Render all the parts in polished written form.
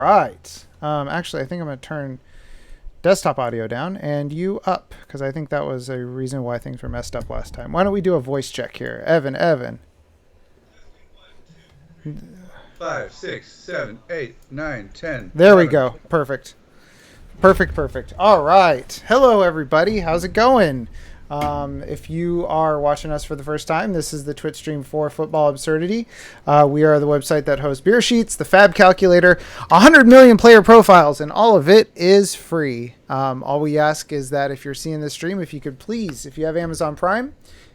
Right. Actually, I think I'm going to turn desktop audio down and you up because I think that was a reason why things were messed up last time. Why don't we do a voice check here? Evan. Testing 5, 6, 7, 8, 9, 10, There we 11. go. Perfect. Perfect. All right. Hello, everybody. How's it going? If you are watching us for the first time, this is the Twitch stream for Football Absurdity. We are the website that hosts Beer Sheets, the Fab Calculator, 100 million player profiles, and all of it is free. All we ask is that if you're seeing this stream, if you could please, if you have Amazon Prime,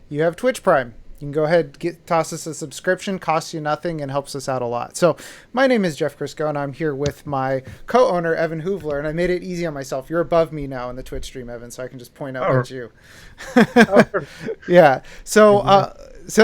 you have Twitch Prime. You can go ahead, toss us a subscription, costs you nothing, and helps us out a lot. So my name is Jeff Crisco, and I'm here with my co-owner, Evan Hoovler, and I made it easy on myself. You're above me now in the Twitch stream, Evan, so I can just point out Oh, at you. oh, Yeah. So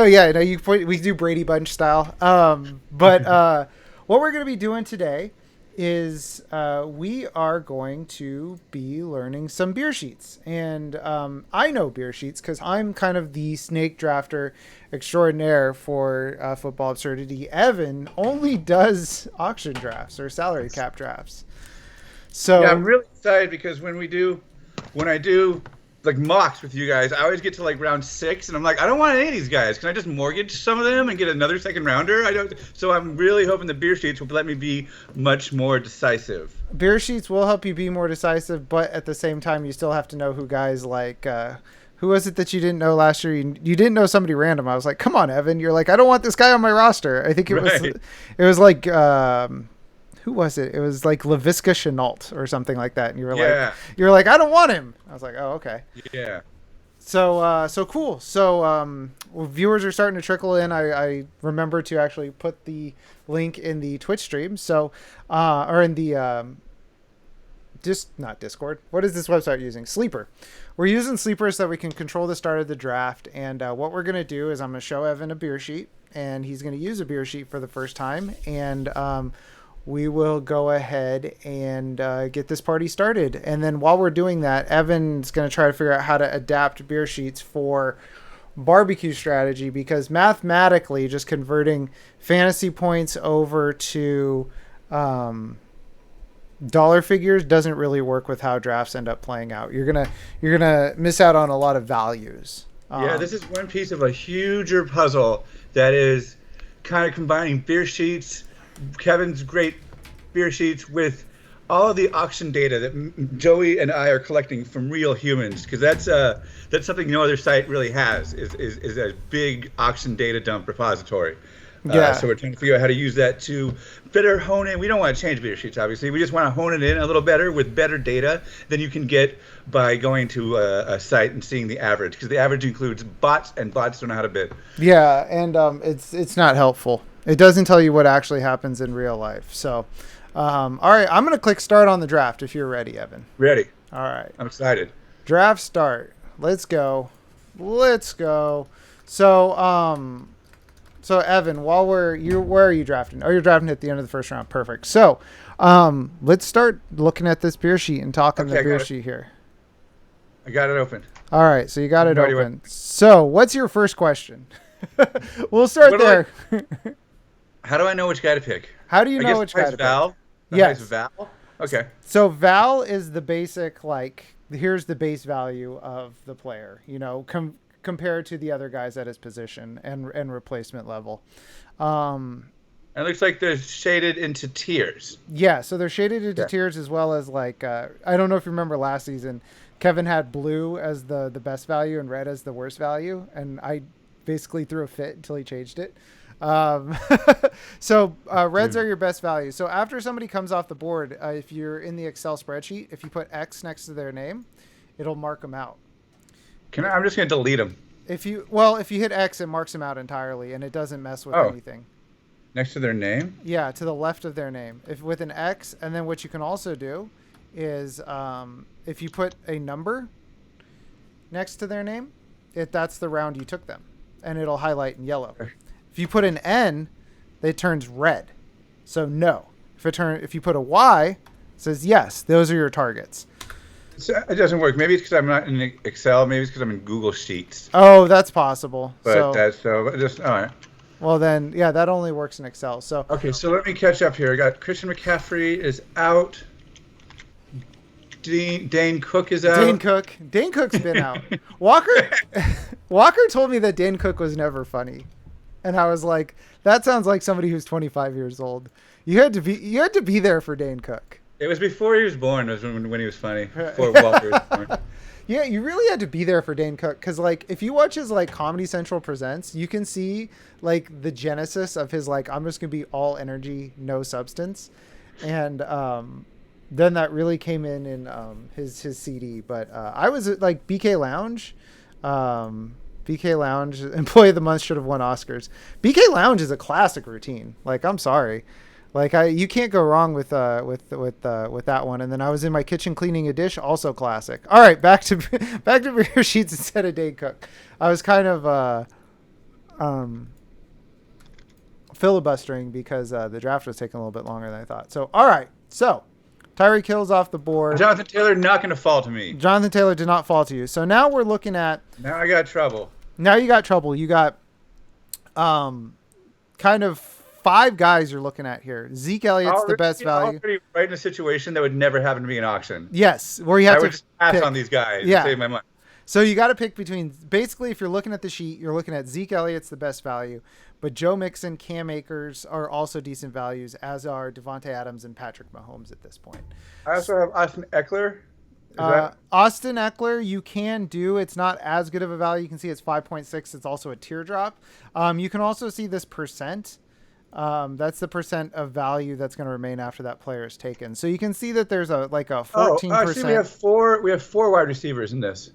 yeah, we do Brady Bunch style. But what we're going to be doing today is we are going to be learning some beer sheets. And I know beer sheets because I'm kind of the snake drafter extraordinaire for Football Absurdity. Evan only does auction drafts or salary cap drafts. yeah, I'm So really excited because when I do like mocks with you guys, I always get to like round 6, and I'm like, I don't want any of these guys. Can I just mortgage some of them and get another second rounder? I don't. So I'm really hoping the beer sheets will let me be much more decisive. beer sheets will help you be more decisive, but at the same time, you still have to know who guys like. Who was it that you didn't know last year? You didn't know somebody random. I was like, come on, Evan. You're like, I don't want this guy on my roster. I think Right. it was like, who was it? It was like Laviska Chenault or something like that. And Yeah. you were like, I don't want him. I was like, oh, okay. Yeah. So cool. So well, viewers are starting to trickle in. I remember to actually put the link in the Twitch stream. So, or in the just not Discord. What is this website using? Sleeper. We're using Sleeper so that we can control the start of the draft. And what we're gonna do is I'm gonna show Evan a beer sheet, and he's gonna use a beer sheet for the first time, and we will go ahead and get this party started. And then while we're doing that, Evan's going to try to figure out how to adapt beer sheets for barbecue strategy because mathematically, just converting fantasy points over to dollar figures doesn't really work with how drafts end up playing out. You're gonna miss out on a lot of values. Yeah, this is one piece of a huger puzzle that is kind of combining beer sheets, Kevin's great beer sheets, with all of the auction data that Joey and I are collecting from real humans, because that's something no other site really has is a big auction data dump repository. Yeah. So we're trying to figure out how to use that to better hone in. We don't want to change beer sheets, obviously. We just want to hone it in a little better with better data than you can get by going to a site and seeing the average, because the average includes bots, and bots don't know how to bid. Yeah, and it's not helpful. It doesn't tell you what actually happens in real life. So, all right, I'm gonna click start on the draft if you're ready, Evan. Ready? All right, I'm excited. draft start. Let's go. So, so Evan, where are you drafting? Oh, you're drafting at the end of the first round. Perfect. So, let's start looking at this beer sheet and talking Okay, the I beer got it. sheet here. I got it open. All right, so you got it I'm ready open. So, what's your first question? We'll start What do there. How do I know which guy to pick? How do you I know guess which the guy highest to pick? Val. The Yes. highest Val. Okay. So Val is the basic, like, here's the base value of the player, compared to the other guys at his position and replacement level. Um, And it looks like they're shaded into tiers. yeah, so they're shaded into Yeah. tiers as well as like, I don't know if you remember last season, Kevin had blue as the best value and red as the worst value, and I basically threw a fit until he changed it. Um, so reds are your best value. So after somebody comes off the board, if you're in the Excel spreadsheet, if you put X next to their name, it'll mark them out. I'm just gonna delete them. If you hit X, it marks them out entirely, and it doesn't mess with Oh, anything. next to their name. Yeah, to the left of their name, if with an X, and then what you can also do is if you put a number next to their name, that's the round you took them, and it'll highlight in yellow. Okay. If you put an N, it turns red. So no. If you put a Y, it says yes. Those are your targets. So it doesn't work. Maybe it's because I'm not in Excel. Maybe it's because I'm in Google Sheets. Oh, that's possible. But So that's so. Just all right. Well, then, yeah, that only works in Excel. So Okay, so let me catch up here. I got Christian McCaffrey is out. Dane Cook is out. Dane Cook's been out. Walker Walker told me that Dane Cook was never funny, and I was like, that sounds like somebody who's 25 years old. You had to be there for Dane Cook. It was before he was born. It was when he was funny. Before Walker was born. Yeah, you really had to be there for Dane Cook because, like, if you watch his like Comedy Central Presents, you can see like the genesis of his like I'm just gonna be all energy, no substance, and then that really came in his CD. But I was at like BK Lounge. BK Lounge Employee of the Month should have won Oscars. BK Lounge is a classic routine. Like, I'm sorry. Like, you can't go wrong with that one. And then I was in my kitchen cleaning a dish, also classic. All right, back to beer sheets instead of Dane Cook. I was kind of filibustering because the draft was taking a little bit longer than I thought. So, all right, so Tyreek Hill's off the board. Jonathan Taylor not going to fall to me. Jonathan Taylor did not fall to you. So now we're looking at. Now I got trouble. Now you got trouble. You got, kind of 5 guys you're looking at here. Zeke Elliott's the best value. Already right in a situation that would never happen to me in auction. Yes, where you have to would just pass pick on these guys Yeah. and save my money. So you got to pick between, basically, if you're looking at the sheet, you're looking at Zeke Elliott's the best value, but Joe Mixon, Cam Akers are also decent values, as are Devontae Adams and Patrick Mahomes at this point. I also have Austin Eckler. Austin Eckler, you can do. It's not as good of a value. You can see it's 5.6. It's also a teardrop. You can also see this percent. That's the percent of value that's going to remain after that player is taken. So you can see that there's a 14%. See, we have four wide receivers in this.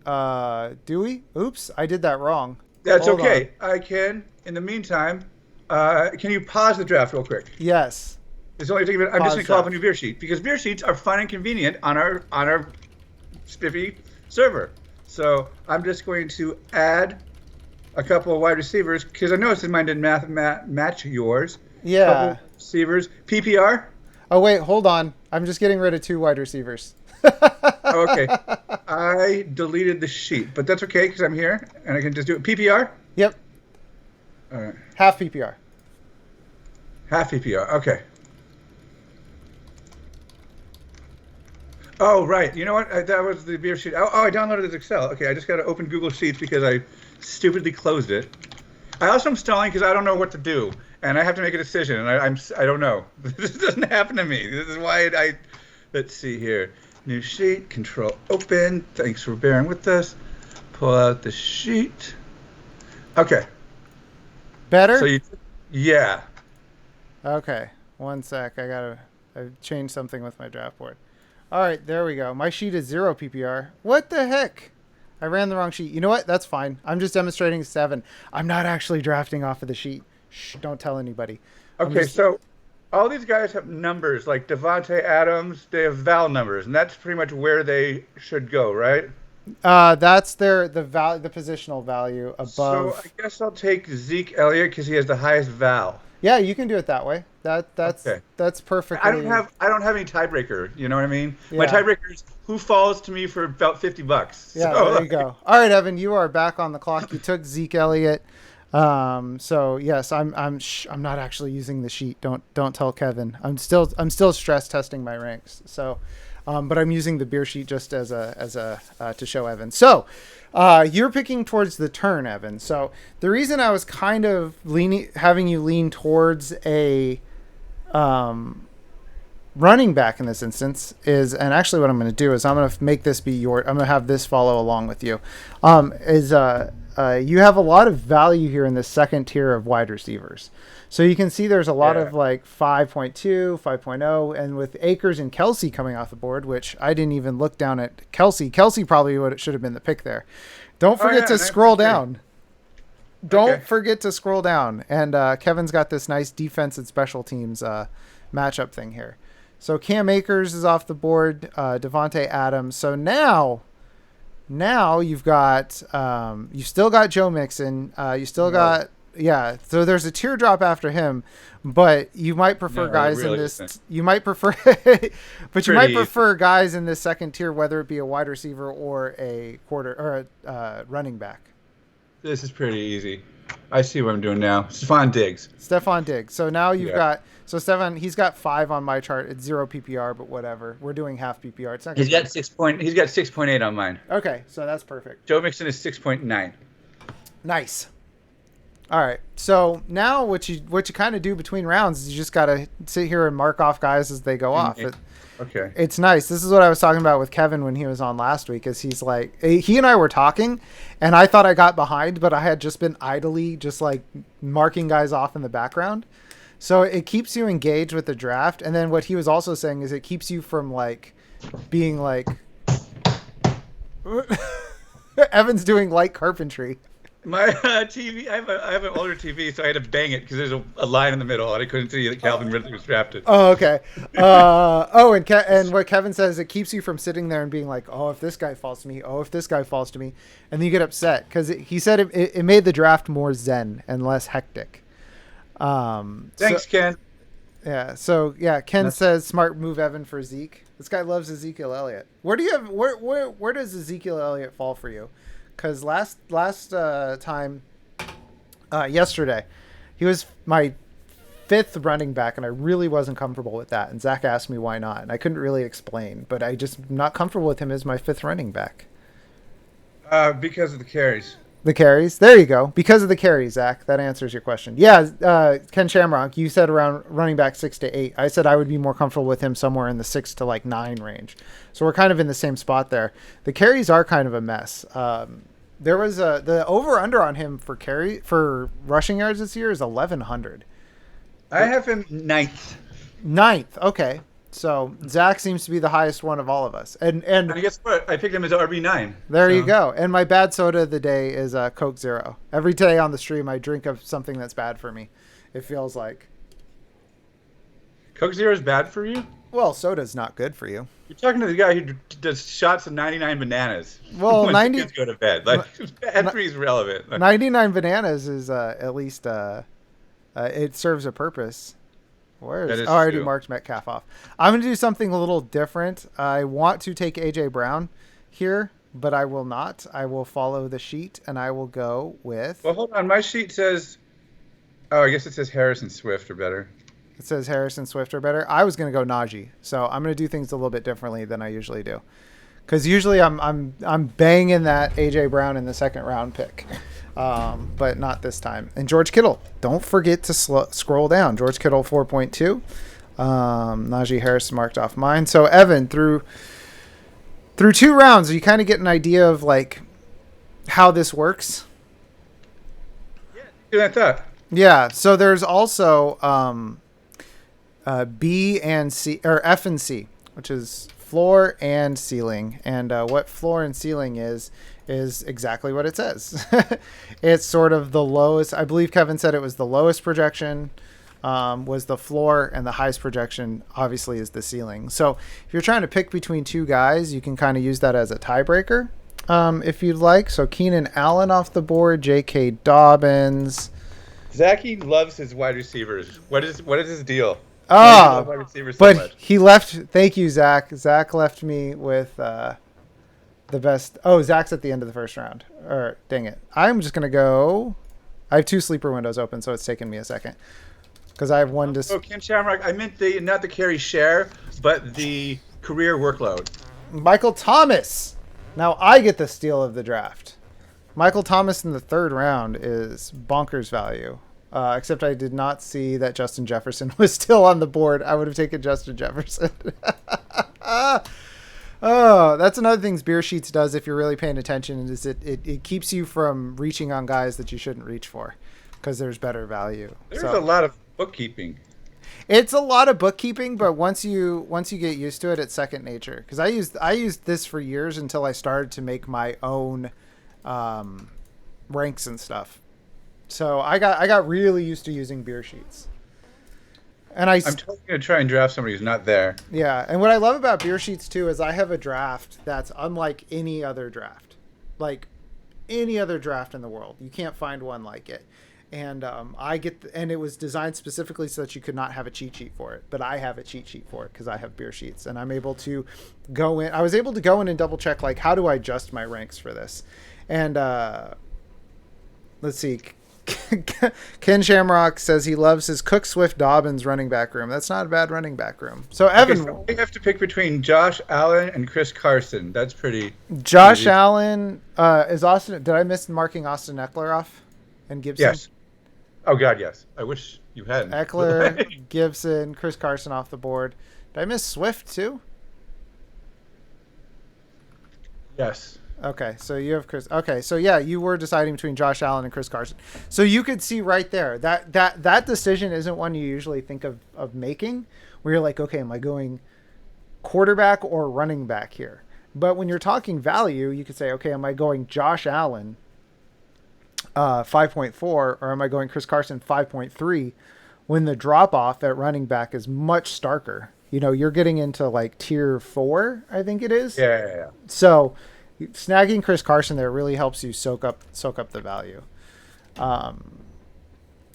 Do we? Oops, I did that wrong. That's Hold okay. I can. In the meantime, can you pause the draft real quick? Yes. It's only taking. I'm just going to call up a new beer sheet because beer sheets are fun and convenient on our spiffy server. So I'm just going to add a couple of wide receivers because I noticed that mine didn't match yours. Yeah. Couple receivers. PPR. Oh wait, hold on. I'm just getting rid of 2 wide receivers. Oh, okay. I deleted the sheet, but that's okay because I'm here and I can just do it. PPR. Yep. All right. Half PPR. Half PPR. Okay. Oh, right. You know what? That was the beer sheet. Oh, I downloaded this Excel. Okay, I just got to open Google Sheets because I stupidly closed it. I also am stalling because I don't know what to do, and I have to make a decision, and I don't know. This doesn't happen to me. This is why let's see here. New sheet, Control Open. Thanks for bearing with us. Pull out the sheet. Okay. Better? Yeah. Okay. One sec. I changed something with my draft board. All right, there we go. My sheet is 0 PPR. What the heck? I ran the wrong sheet. You know what? That's fine. I'm just demonstrating 7. I'm not actually drafting off of the sheet. Shh, don't tell anybody. Okay, so all these guys have numbers, like Devontae Adams, they have val numbers, and that's pretty much where they should go, right? That's the positional value above. So I guess I'll take Zeke Elliott because he has the highest val. Yeah, you can do it that way. That's perfectly. I don't have any tiebreaker. You know what I mean? Yeah. My tiebreaker is who falls to me for about $50. Yeah, so, there you go. All right, Evan, you are back on the clock. You took Zeke Elliott. So yes, I'm not actually using the sheet. Don't tell Kevin. I'm still stress testing my ranks. So, but I'm using the beer sheet just as a to show Evan. So, you're picking towards the turn, Evan. So the reason I was kind of having you lean towards a running back in this instance is, and actually what I'm going to do is I'm going to make this be I'm going to have this follow along with you. You have a lot of value here in the second tier of wide receivers. So you can see there's a lot of like 5.2, 5.0, and with Akers and Kelsey coming off the board, which I didn't even look down at Kelsey. Kelsey probably should have been the pick there. Don't forget to scroll down. Don't forget to scroll down. And Kevin's got this nice defense and special teams matchup thing here. So Cam Akers is off the board, Devontae Adams. So now you've got you've still got Joe Mixon. You still got so there's a teardrop after him, but you might prefer guys in this. Isn't. You might prefer, but you might prefer guys in this second tier, whether it be a wide receiver or a quarter or a running back. This is pretty easy. I see what I'm doing now. Stephon Diggs. Stefan Diggs. So now you've Yeah. got Stefan. He's got 5 on my chart. It's 0 PPR, but whatever. We're doing half PPR. It's not gonna He's be got 6 point. He's got 6.8 on mine. okay. So that's perfect. Joe Mixon is 6.9. Nice. All right. So now what you kind of do between rounds is you just gotta sit here and mark off guys as they go off. Okay. It's nice. This is what I was talking about with Kevin when he was on last week. Is he's like he and I were talking, and I thought I got behind, but I had just been idly just like marking guys off in the background. So it keeps you engaged with the draft, and then what he was also saying is it keeps you from like being like Evan's doing light carpentry. My TV, I have an older TV, so I had to bang it because there's a line in the middle, and I couldn't see that Calvin Ridley was drafted. Oh, okay. And what Kevin says, it keeps you from sitting there and being like, oh, if this guy falls to me, oh, if this guy falls to me. And then you get upset because he said it made the draft more zen and less hectic. Thanks, Ken. Yeah. So, yeah, Ken says, smart move, Evan, for Zeke. This guy loves Ezekiel Elliott. Where does Ezekiel Elliott fall for you? Because last time, yesterday, he was my 5th running back, and I really wasn't comfortable with that. And Zach asked me why not, and I couldn't really explain. But I just not comfortable with him as my 5th running back. Because of the carries. The carries. There you go. Because of the carries, Zach. That answers your question. Yeah, Ken Shamrock, you said around running back 6 to 8. I said I would be more comfortable with him somewhere in the 6 to like 9 range. So we're kind of in the same spot there. The carries are kind of a mess. There was the over under on him for rushing yards this year is 1,100. I have him 9th. Okay. So Zach seems to be the highest one of all of us. And guess what? I picked him as RB9. There you go. And my bad soda of the day is Coke Zero. Every day on the stream, I drink of something that's bad for me. It feels like. Coke Zero is bad for you? Well, soda's not good for you. You're talking to the guy who does shots of 99 bananas. Well, when 90 kids go to bed. Like, bad for you is relevant. 99 bananas is at least it serves a purpose. Where is? That is I already true. marked Metcalf off. I'm going to do something a little different. I want to take AJ Brown here, but I will not. I will follow the sheet, and I will go with. Well, hold on. My sheet says. Oh, I guess it says Harrison Swift or better. It says Harrison Swift or better. I was going to go Najee, so I'm going to do things a little bit differently than I usually do, because usually I'm banging that AJ Brown in the 2nd round pick. But not this time. And George Kittle, don't forget to scroll down. George Kittle 4.2. Najee Harris marked off mine. So Evan, through 2 rounds, you kind of get an idea of like how this works. Yeah, I thought. Yeah. So there's also B and C or F and C, which is floor and ceiling. And what floor and ceiling is exactly what it says. It's sort of the lowest. I believe Kevin said it was the lowest projection was the floor, and the highest projection obviously is the ceiling. So if you're trying to pick between 2 guys, you can kind of use that as a tiebreaker if you'd like. So Keenan Allen off the board, J.K. Dobbins. Zachy loves his wide receivers. What is his deal? Ah, wide receivers so but much. he left. Thank you, Zach. Zach left me with the best. Oh, Zach's at the end of the 1st round. Or dang it, I'm just gonna go. I have 2 sleeper windows open, so it's taken me a second because I have one. Oh, Ken Shamrock. I meant not the carry share, but the career workload. Michael Thomas. Now I get the steal of the draft. Michael Thomas in the 3rd round is bonkers value. Except I did not see that Justin Jefferson was still on the board. I would have taken Justin Jefferson. Oh, that's another thing Beer Sheets does if you're really paying attention, is it keeps you from reaching on guys that you shouldn't reach for because there's better value. There's a lot of bookkeeping. It's a lot of bookkeeping, but once you get used to it, it's second nature. Because I used this for years until I started to make my own ranks and stuff. So I got really used to using Beer Sheets. And I'm totally going to try and draft somebody who's not there. Yeah, and what I love about Beer Sheets too is I have a draft that's unlike any other draft. Like any other draft in the world. You can't find one like it. And and it was designed specifically so that you could not have a cheat sheet for it, but I have a cheat sheet for it because I have Beer Sheets, and I'm able to go in. I was able to go in and double check, like, how do I adjust my ranks for this? And let's see, Ken Shamrock says he loves his Cook, Swift, Dobbins running back room. That's not a bad running back room. So Evan, so we have to pick between Josh Allen and Chris Carson. That's pretty. Josh easy. Allen is Austin. Did I miss marking Austin Eckler off and Gibson? Yes. Oh God, yes. I wish you hadn't. Eckler, Gibson, Chris Carson off the board. Did I miss Swift too? Yes. Okay, so you have Chris. Okay, so yeah, you were deciding between Josh Allen and Chris Carson. So you could see right there that decision isn't one you usually think of making, where you're like, okay, am I going quarterback or running back here? But when you're talking value, you could say, okay, am I going Josh Allen 5.4 or am I going Chris Carson 5.3? When the drop off at running back is much starker. You know, you're getting into like tier 4, I think it is. Yeah. So snagging Chris Carson there really helps you soak up the value.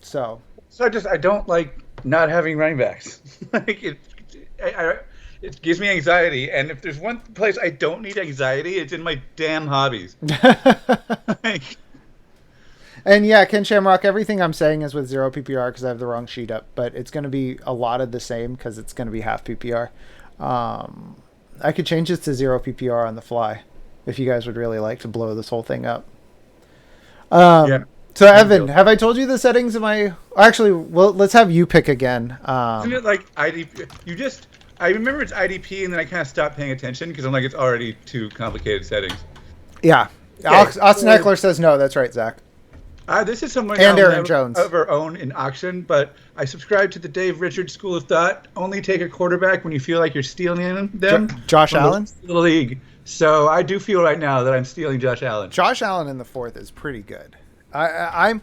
So I don't like not having running backs. Like it gives me anxiety, and if there's one place I don't need anxiety, it's in my damn hobbies. And yeah, Ken Shamrock, everything I'm saying is with 0 PPR because I have the wrong sheet up, but it's going to be a lot of the same because it's going to be half PPR. I could change this to 0 PPR on the fly if you guys would really like to blow this whole thing up. Yeah. So Evan, have I told you the settings of my? Actually, well, let's have you pick again. Isn't it like IDP? I remember it's IDP, and then I kind of stopped paying attention because I'm like, it's already too complicated settings. Yeah. Okay. Austin Eckler says no. That's right, Zach. This is someone and I'll Aaron never Jones ever own in auction, but I subscribe to the Dave Richards school of thought. Only take a quarterback when you feel like you're stealing them. Josh Allen? The league. So I do feel right now that I'm stealing Josh Allen. Josh Allen in the 4th is pretty good. I'm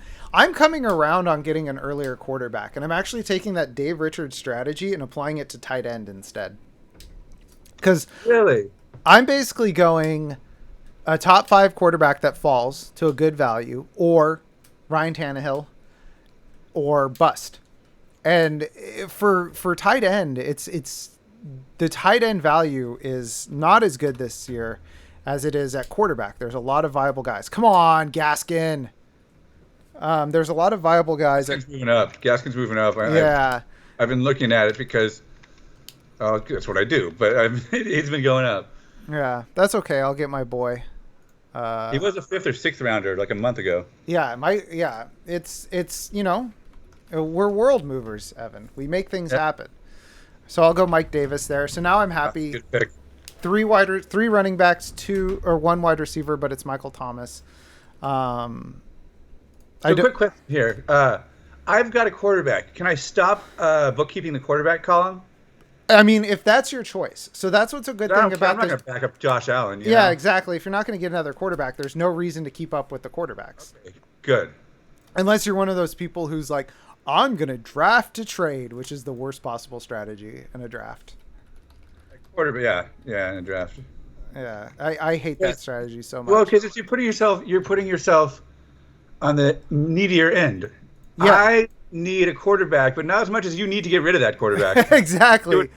coming around on getting an earlier quarterback, and I'm actually taking that Dave Richards strategy and applying it to tight end instead. Because really, I'm basically going a top 5 quarterback that falls to a good value, or Ryan Tannehill, or bust. And for tight end, it's the tight end value is not as good this year as it is at quarterback. There's a lot of viable guys. Come on, Gaskin. There's a lot of viable guys. Gaskin's moving up. Gaskin's moving up. Yeah. I've been looking at it because that's what I do, but it's been going up. Yeah, that's okay. I'll get my boy. He was a 5th or 6th rounder like a month ago. Yeah, it's you know, we're world movers, Evan. We make things happen. So I'll go Mike Davis there. So now I'm happy. Good pick. 3 running backs, 1 wide receiver, but it's Michael Thomas. Quick question here. I've got a quarterback. Can I stop bookkeeping the quarterback column? I mean, if that's your choice. So that's what's a good thing about I'm not going to back up Josh Allen. Yeah, know? Exactly. If you're not going to get another quarterback, there's no reason to keep up with the quarterbacks. Okay, good. Unless you're one of those people who's like, I'm going to draft to trade, which is the worst possible strategy in a draft. Quarterback, yeah, in a draft. Yeah, I hate that strategy so much. Well, because you're putting yourself on the needier end. Yeah. I need a quarterback, but not as much as you need to get rid of that quarterback. Exactly.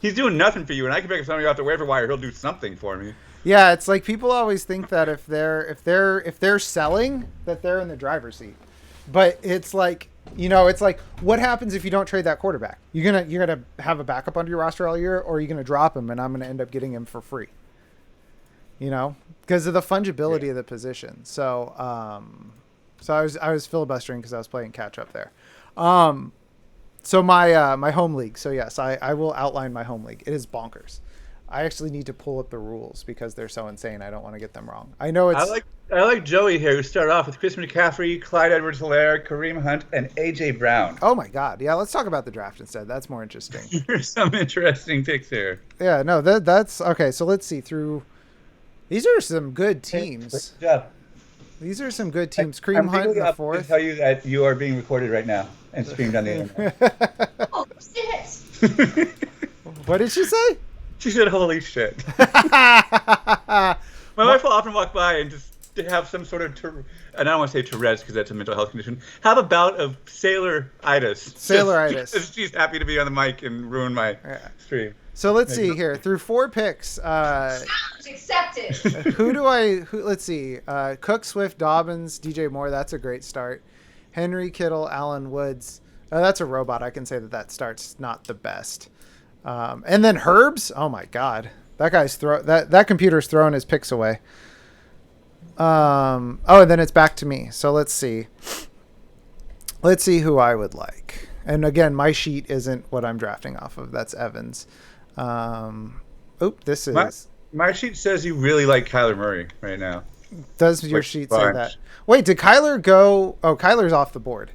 He's doing nothing for you, and I can pick up somebody off the waiver wire. He'll do something for me. Yeah, it's like people always think that if they're selling, that they're in the driver's seat. But it's like, you know, it's like, what happens if you don't trade that quarterback? You're gonna have a backup under your roster all year, or are you gonna drop him and I'm gonna end up getting him for free? You know, because of the fungibility of the position. So, so I was filibustering because I was playing catch up there. So my home league. So yes, I will outline my home league. It is bonkers. I actually need to pull up the rules because they're so insane. I don't want to get them wrong. I know it's. I like Joey here, who started off with Chris McCaffrey, Clyde Edwards-Helaire, Kareem Hunt, and AJ Brown. Oh my God! Yeah, let's talk about the draft instead. That's more interesting. There's some interesting picks here. Yeah, no, that's okay. So let's see through. These are some good teams. Yeah. These are some good teams. Kareem Hunt in the 4th. To tell you that you are being recorded right now and streamed on the internet. Oh shit! What did she say? She said, "Holy shit!" My wife will often walk by and just have some sort of, and I don't want to say Tourette's because that's a mental health condition. Have a bout of Sailor-itis. Sailor-itis. Just, she's happy to be on the mic and ruin my stream. So let's see here. Through 4 picks. Challenge accepted. Let's see. Cook, Swift, Dobbins, DJ Moore. That's a great start. Henry Kittle, Allen Woods. That's a robot. I can say that starts not the best. And then Herbs. Oh my God, that guy's that computer's throwing his picks away. And then it's back to me. So let's see. Let's see who I would like. And again, my sheet isn't what I'm drafting off of. That's Evans. This is... My sheet says you really like Kyler Murray right now. Does your sheet say that? Wait, did Kyler go... Oh, Kyler's off the board.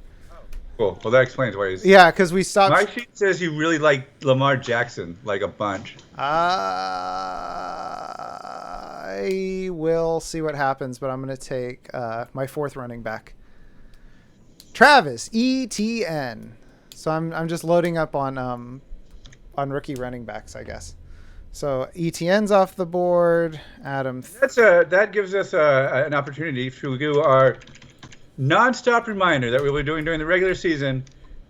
Cool. Well, that explains why he's... Yeah, because we stopped... My sheet says you really like Lamar Jackson, like a bunch. I will see what happens, but I'm going to take my fourth running back. Travis Etienne. So I'm just loading up on rookie running backs, I guess. So Etienne's off the board. Adam. That gives us an opportunity to do our nonstop reminder that we'll be doing during the regular season.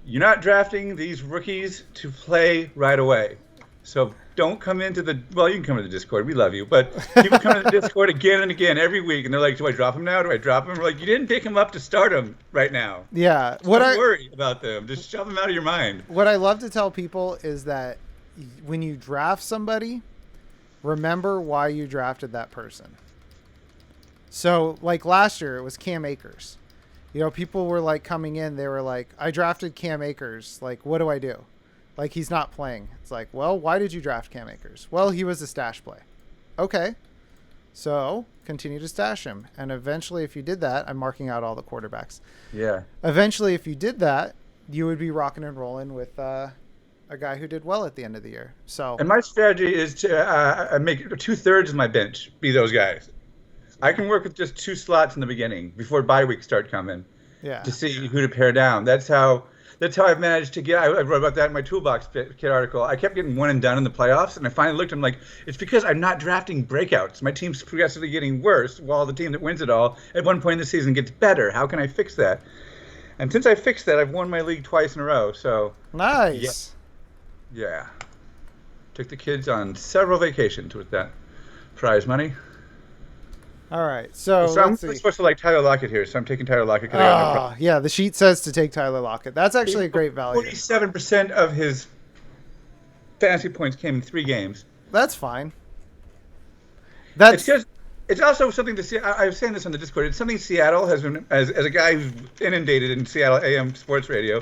You're not drafting these rookies to play right away. So don't come into you can come to the Discord. We love you. But people come to the Discord again and again every week, and they're like, do I drop him now? Do I drop him? We're like, you didn't pick him up to start him right now. Yeah. Don't worry about them. Just shove them out of your mind. What I love to tell people is that when you draft somebody, remember why you drafted that person. So, like last year, it was Cam Akers. You know, people were like coming in, they were like, I drafted Cam Akers. Like, what do I do? Like, he's not playing. It's like, well, why did you draft Cam Akers? Well, he was a stash play. Okay. So, continue to stash him. And eventually, if you did that, I'm marking out all the quarterbacks. Yeah. Eventually, if you did that, you would be rocking and rolling with a guy who did well at the end of the year. So, and my strategy is to make 2/3 of my bench be those guys. I can work with just 2 slots in the beginning before bye weeks start coming. Yeah. To see who to pare down. That's how I've managed to get. I wrote about that in my Toolbox Kit article. I kept getting one and done in the playoffs, and I finally looked. I'm like, it's because I'm not drafting breakouts. My team's progressively getting worse, while the team that wins it all at one point in the season gets better. How can I fix that? And since I fixed that, I've won my league twice in a row. So nice. Yeah. Took the kids on several vacations with that prize money. All right. So I'm supposed to like Tyler Lockett here, so I'm taking Tyler Lockett. Yeah, the sheet says to take Tyler Lockett. That's actually a great value. 47% of his fantasy points came in 3 games. That's fine. It's also something to see. I was saying this on the Discord. It's something Seattle has been, as a guy who's inundated in Seattle AM sports radio.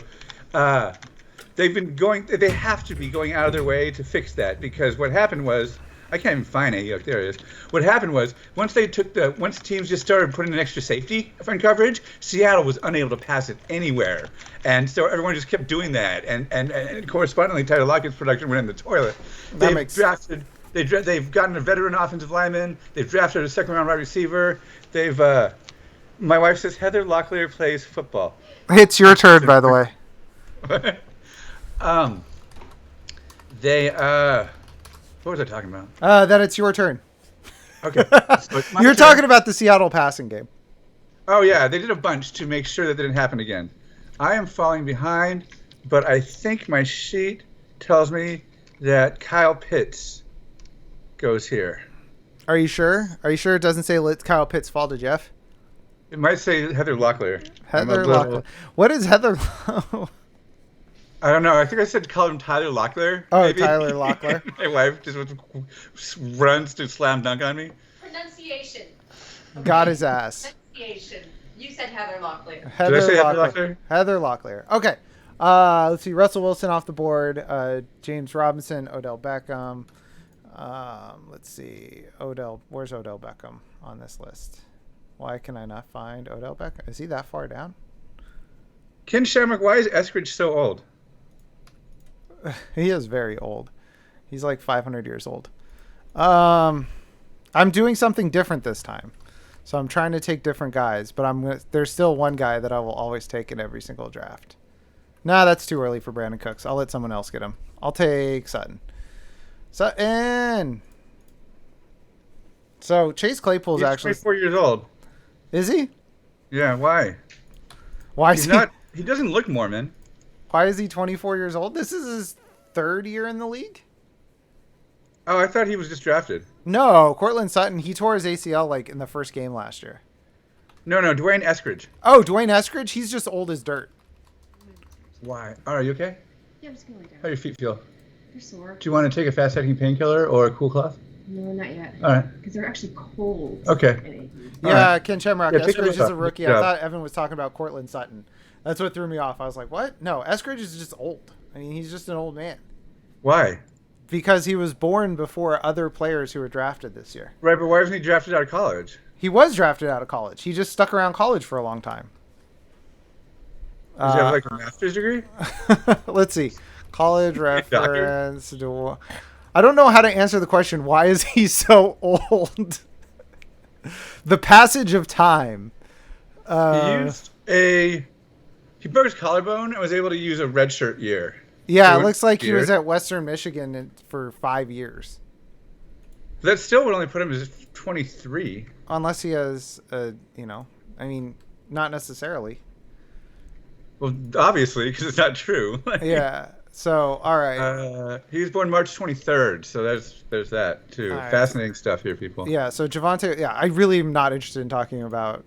They have to be going out of their way to fix that, because what happened was, I can't even find it. Look, there it is. What happened was, once teams just started putting an extra safety in coverage, Seattle was unable to pass it anywhere, and so everyone just kept doing that, and correspondingly, Tyler Lockett's production went in the toilet. They've gotten a veteran offensive lineman. They've drafted a second-round wide receiver. My wife says Heather Locklear plays football. It's your turn, by the way. What was I talking about? That it's your turn. Okay. You're talking about the Seattle passing game. Oh, yeah. They did a bunch to make sure that didn't happen again. I am falling behind, but I think my sheet tells me that Kyle Pitts goes here. Are you sure? Are you sure it doesn't say let Kyle Pitts fall to Jeff? It might say Heather Locklear. Heather Locklear. What is Heather? I don't know. I think I said call him Tyler Locklear. Oh, maybe. Tyler Locklear. My wife just runs to slam dunk on me. Pronunciation. Got his ass. Pronunciation. You said Heather Locklear. Did I say Heather Locklear? Heather Locklear. Okay. Let's see. Russell Wilson off the board. James Robinson. Odell Beckham. Let's see. Where's Odell Beckham on this list? Why can I not find Odell Beckham? Is he that far down? Ken Shamrock, why is Eskridge so old? He is very old. He's like 500 years old. I'm doing something different this time. So I'm trying to take different guys, but there's still one guy that I will always take in every single draft. Nah, that's too early for Brandon Cooks. I'll let someone else get him. I'll take Sutton. Sutton! So Chase Claypool's He's actually 24 years old. Is he? Yeah, why? Why is He's not. He doesn't look Mormon. Why is he 24 years old? This is his 3rd year in the league? Oh, I thought he was just drafted. No, Cortland Sutton, he tore his ACL like in the first game last year. No, Dwayne Eskridge. Oh, Dwayne Eskridge. He's just old as dirt. Why? Are you okay? Yeah, I'm just gonna lay down. How do your feet feel? They're sore. Do you want to take a fast-acting painkiller or a cool cloth? No, not yet. All right. Because they're actually cold. Okay. and achy. Yeah, Ken Shamrock. Yeah, take a Eskridge look is a up. rookie. Good I job. thought Evan was talking about Cortland Sutton. That's what threw me off. I was like, what? No, Eskridge is just old. I mean, he's just an old man. Why? Because he was born before other players who were drafted this year. Right, but why wasn't he drafted out of college? He was drafted out of college. He just stuck around college for a long time. Does he have like a master's degree? Let's see. College Doctor. reference. I don't know how to answer the question. Why is he so old? The passage of time. He broke his collarbone and was able to use a redshirt year. Yeah, So it looks like he year? was at Western Michigan for 5 years. That still would only put him as 23. Unless he has, I mean, not necessarily. Well, obviously, because it's not true. Yeah. So, all right. He was born March 23rd, so there's that too. All right. Fascinating stuff here, people. Yeah. So Javonte. Yeah, I really am not interested in talking about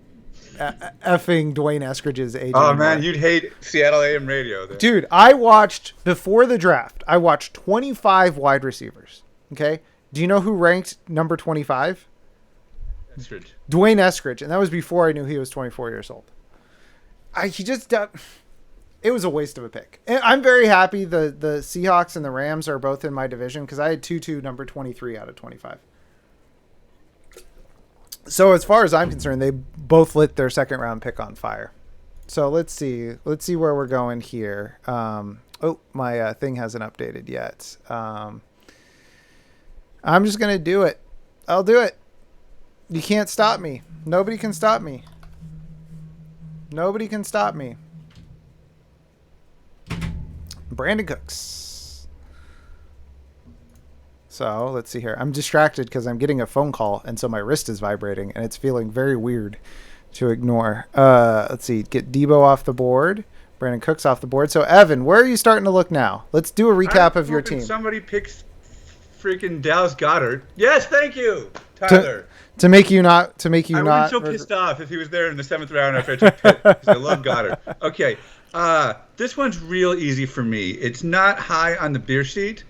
effing Dwayne Eskridge's age. Oh anymore. man, you'd hate Seattle AM radio. Then. Dude, I watched before the draft. I watched 25 wide receivers. Okay. Do you know who ranked number 25? Eskridge. Dwayne Eskridge, and that was before I knew he was 24 years old. It was a waste of a pick. And I'm very happy the Seahawks and the Rams are both in my division because I had Tutu number 23 out of 25. So as far as I'm concerned, they both lit their second round pick on fire. So let's see where we're going here. My thing hasn't updated yet. I'm just gonna do it. I'll do it. You can't stop me. Nobody can stop me. Nobody can stop me. Brandon Cooks. So let's see here. I'm distracted because I'm getting a phone call, and so my wrist is vibrating, and it's feeling very weird to ignore. Let's see. Get Debo off the board. Brandon Cooks off the board. So Evan, where are you starting to look now? Let's do a recap of your team. Somebody picks freaking Dallas Goddard. Yes, thank you, Tyler. To make you not. I would be so pissed off if he was there in the 7th round after I took Pitt, 'cause I love Goddard. Okay, this one's real easy for me. It's not high on the beer sheet.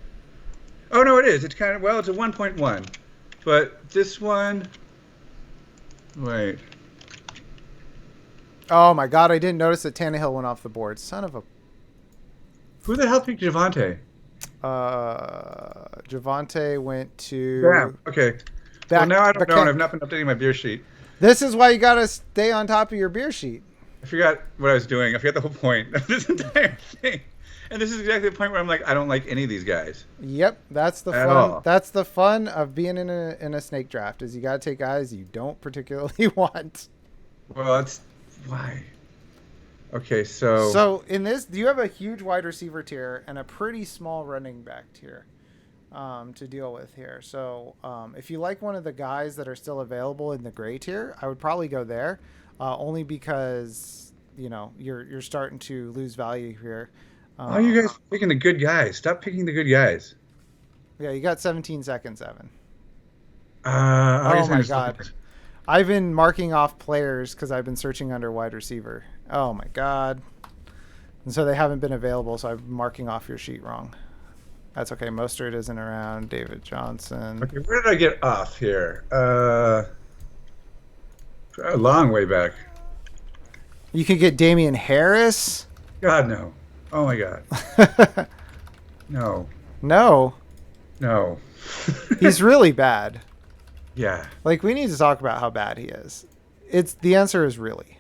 Oh no, it is. It's kind of it's a 1.1, but this one. Wait. Oh my God! I didn't notice that Tannehill went off the board. Son of a. Who the hell picked Javonte? Javonte went to. Damn. Okay. Well, now I don't know, and I've not been updating my beer sheet. This is why you gotta stay on top of your beer sheet. I forgot what I was doing. I forgot the whole point of this entire thing. And this is exactly the point where I'm like, I don't like any of these guys. Yep, that's the At fun. all. That's the fun of being in a snake draft. Is you gotta take guys you don't particularly want. Well, that's why. Okay, so. So in this, you have a huge wide receiver tier and a pretty small running back tier to deal with here. So if you like one of the guys that are still available in the gray tier, I would probably go there, only because you're starting to lose value here. Oh, you guys are picking the good guys. Stop picking the good guys. Yeah, you got 17 seconds, Evan. Oh my God. I've been marking off players because I've been searching under wide receiver. Oh my God. And so they haven't been available, so I'm marking off your sheet wrong. That's okay. Mostert isn't around. David Johnson. Okay, where did I get off here? A long way back. You could get Damian Harris. God, no. Oh, my God. No. No, he's really bad. Yeah. Like, we need to talk about how bad he is. The answer is really.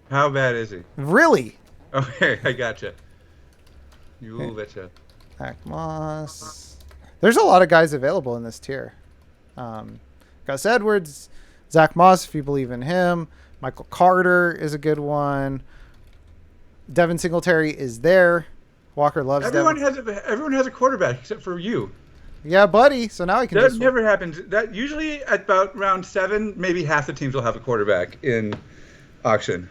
How bad is he? Really? Okay, I gotcha. You betcha. Zach Moss. There's a lot of guys available in this tier. Gus Edwards, Zach Moss, if you believe in him. Michael Carter is a good one. Devin Singletary is there. Walker loves Everyone Devin. has a quarterback except for you. Yeah, buddy. So now I can That just never happens. That usually at about round 7, maybe half the teams will have a quarterback in auction.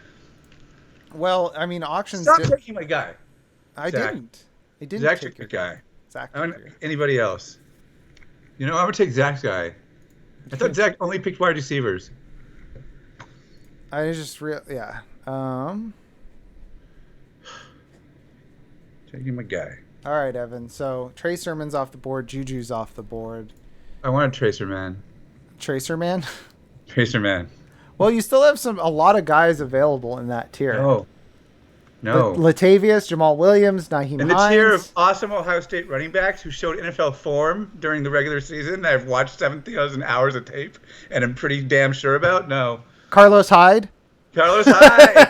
Well, I mean, auctions. Stop taking my guy. I Zach. didn't. I didn't Zach take took your your guy. Zach. I took want your- anybody else. You know, I'm gonna take Zach's guy. I thought Zach only picked wide receivers. I just yeah. Taking my guy. All right, Evan. So Trey Sermon's off the board. Juju's off the board. I want a Tracer Man. Tracer Man. Tracer Man. Well, you still have a lot of guys available in that tier. No. Latavius, Jamal Williams, Naheem In the Hines. tier of awesome Ohio State running backs who showed NFL form during the regular season, I've watched 7,000 hours of tape and I'm pretty damn sure about. No. Carlos Hyde. Carlos Hyde.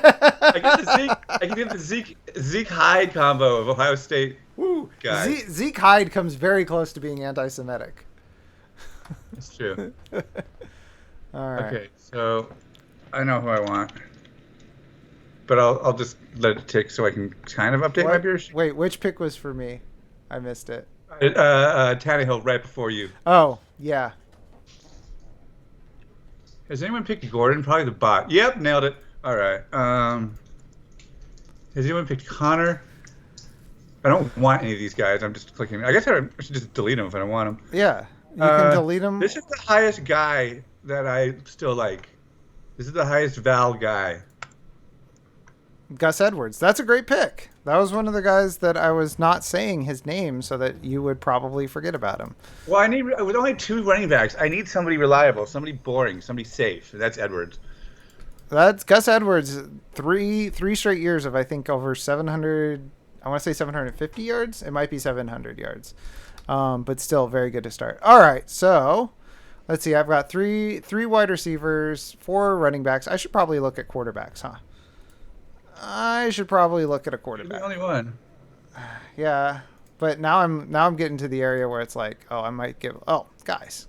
I give the Zeke Hyde combo of Ohio State. Woo, guys. Zeke Hyde comes very close to being anti-Semitic. That's true. All right. Okay, so I know who I want, but I'll just let it tick so I can kind of update my beer. Wait, which pick was for me? I missed it. Tannehill right before you. Oh, yeah. Has anyone picked Gordon? Probably the bot. Yep, nailed it. All right. Has anyone picked Connor? I don't want any of these guys. I'm just clicking. I guess I should just delete them if I don't want them. Yeah, you can delete them. This is the highest guy that I still like. This is the highest Val guy. Gus Edwards. That's a great pick. That was one of the guys that I was not saying his name so that you would probably forget about him. Well, with only 2 running backs, I need somebody reliable, somebody boring, somebody safe. That's Edwards. That's Gus Edwards. Three straight years of, I think, over 700. I want to say 750 yards. It might be 700 yards, but still very good to start. All right, so let's see. I've got three wide receivers, 4 running backs. I should probably look at quarterbacks, huh? I should probably look at a quarterback. You're the only one. Yeah, but now I'm getting to the area where it's like, oh, I might give. Oh, guys,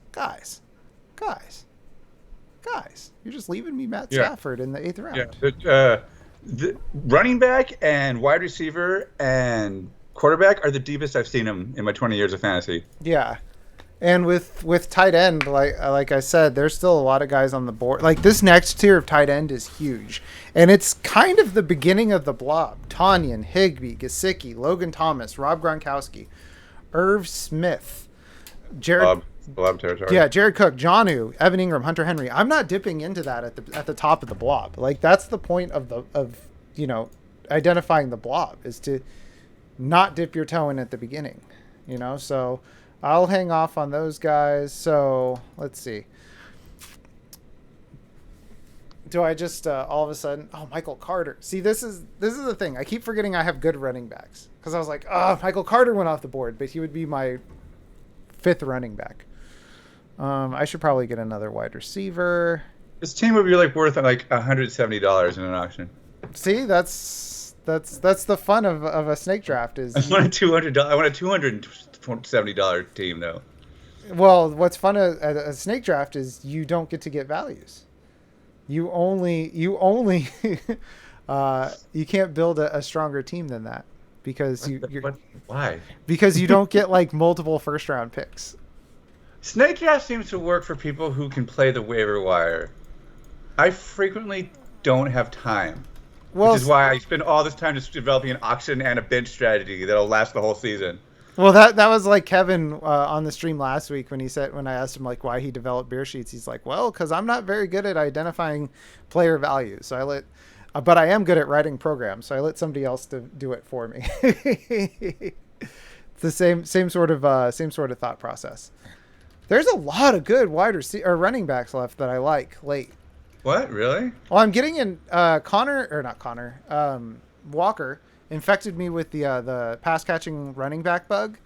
you're just leaving me Matt Stafford in the 8th round. Yeah, the running back and wide receiver and quarterback are the deepest I've seen them in my 20 years of fantasy. Yeah. And with tight end, like I said, there's still a lot of guys on the board. Like this next tier of tight end is huge. And it's kind of the beginning of the blob. Tanyan, Higbee, Gesicki, Logan Thomas, Rob Gronkowski, Irv Smith, Jared territory. Yeah, Jared Cook, Jonnu, Evan Ingram, Hunter Henry. I'm not dipping into that at the top of the blob. Like that's the point of identifying the blob is to not dip your toe in at the beginning. So I'll hang off on those guys. So let's see. Do I just all of a sudden? Oh, Michael Carter. See, this is the thing. I keep forgetting I have good running backs because I was like, oh, Michael Carter went off the board, but he would be my 5th running back. I should probably get another wide receiver. This team would be worth like $170 in an auction. See, that's the fun of a snake draft is. I want a $270 team though. Well, what's fun at a snake draft is you don't get to get values. You only you can't build a stronger team than that because why? Because you don't get like multiple 1st round picks. Snake draft seems to work for people who can play the waiver wire. I frequently don't have time. Which is why I spend all this time just developing an auction and a bench strategy that'll last the whole season. Well, that was like Kevin on the stream last week when I asked him like why he developed beer sheets. He's like, well, because I'm not very good at identifying player values. So but I am good at writing programs. So I let somebody else to do it for me. It's the same sort of thought process. There's a lot of good wide receiver or running backs left that I like late. What, really? Well, I'm getting in Walker infected me with the pass catching running back bug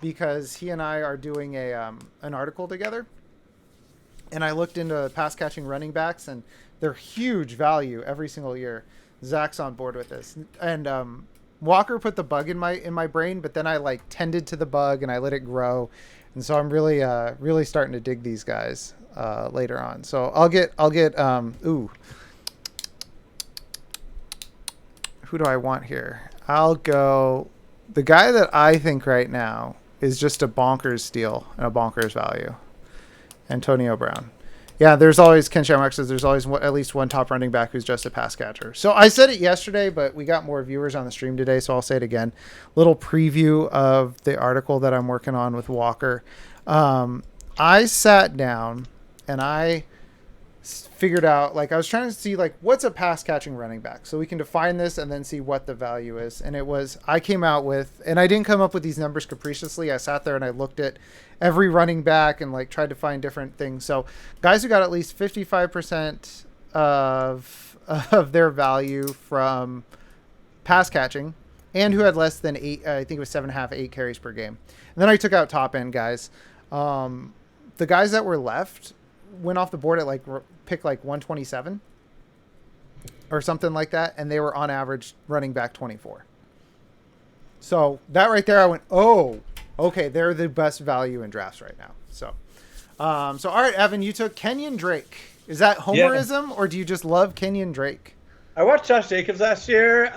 because he and I are doing an article together, and I looked into pass catching running backs and they're huge value every single year. Zach's on board with this, and Walker put the bug in my brain, but then I tended to the bug and I let it grow, and so I'm really starting to dig these guys later on. So I'll get who do I want here? I'll go the guy that I think right now is just a bonkers steal and a bonkers value. Antonio Brown. Yeah, there's always Ken Shamrock says there's always at least one top running back who's just a pass catcher. So I said it yesterday, but we got more viewers on the stream today, so I'll say it again. Little preview of the article that I'm working on with Walker. I sat down and I figured out, like I was trying to see like what's a pass catching running back, so we can define this and then see what the value is. And it was, I came out with, and I didn't come up with these numbers capriciously. I sat there and I looked at every running back and like tried to find different things. So guys who got at least 55% of their value from pass catching and who had less than 8, I think it was 7.5, 8 carries per game. And then I took out top end guys. The guys that were left went off the board at like pick like 127 or something like that, and they were on average running back 24. So that right there, I went, oh, okay, they're the best value in drafts right now. So all right, Evan, you took Kenyon Drake. Is that homerism, or do you just love Kenyon Drake? I watched Josh Jacobs last year.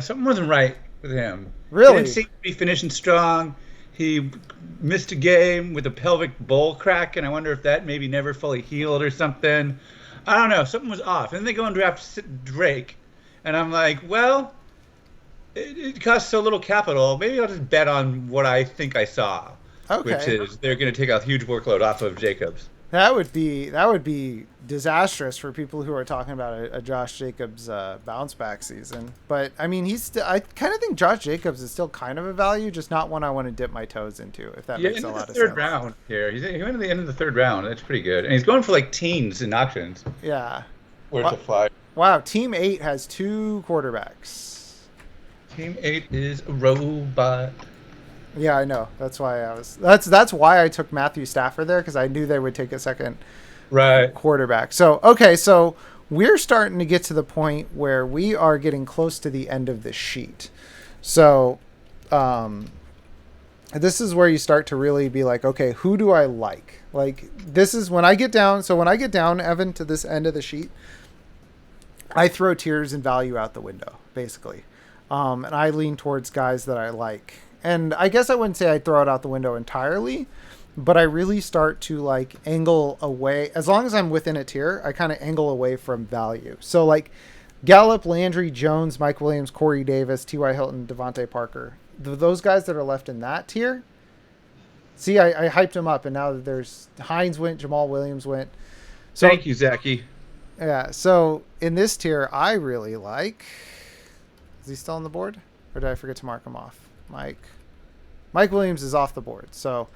Something wasn't right with him. Really? Didn't seem to be finishing strong. He missed a game with a pelvic bowl crack, and I wonder if that maybe never fully healed or something. I don't know. Something was off. And then they go and draft Drake, and I'm like, well, it costs so little capital. Maybe I'll just bet on what I think I saw, Okay. which is they're going to take a huge workload off of Jacobs. That would be disastrous for people who are talking about a Josh Jacobs bounce back season. But I mean, I kind of think Josh Jacobs is still kind of a value, just not one I want to dip my toes into. If that makes a lot of sense. Third round here. He went to the end of the third round. That's pretty good, and he's going for like teens in auctions. Yeah. Worth a fly. Wow. Team 8 has 2 quarterbacks. Team 8 is a robot. Yeah, I know. That's why that's why I took Matthew Stafford there, because I knew they would take a second quarterback. So, okay, so we're starting to get to the point where we are getting close to the end of the sheet. So, this is where you start to really be like, okay, who do I like? Like, this is when I get down. So when I get down, Evan, to this end of the sheet, I throw tiers and value out the window, basically. And I lean towards guys that I like. And I guess I wouldn't say I throw it out the window entirely, but I really start to like angle away. As long as I'm within a tier, I kind of angle away from value. So like Gallup, Landry, Jones, Mike Williams, Corey Davis, T.Y. Hilton, Devontae Parker. Those guys that are left in that tier. See, I hyped them up, and now that there's Hines went, Jamal Williams went. So, Thank you, Zachy. Yeah, so in this tier, I really like... Is he still on the board? Or did I forget to mark him off? Mike Williams is off the board. So,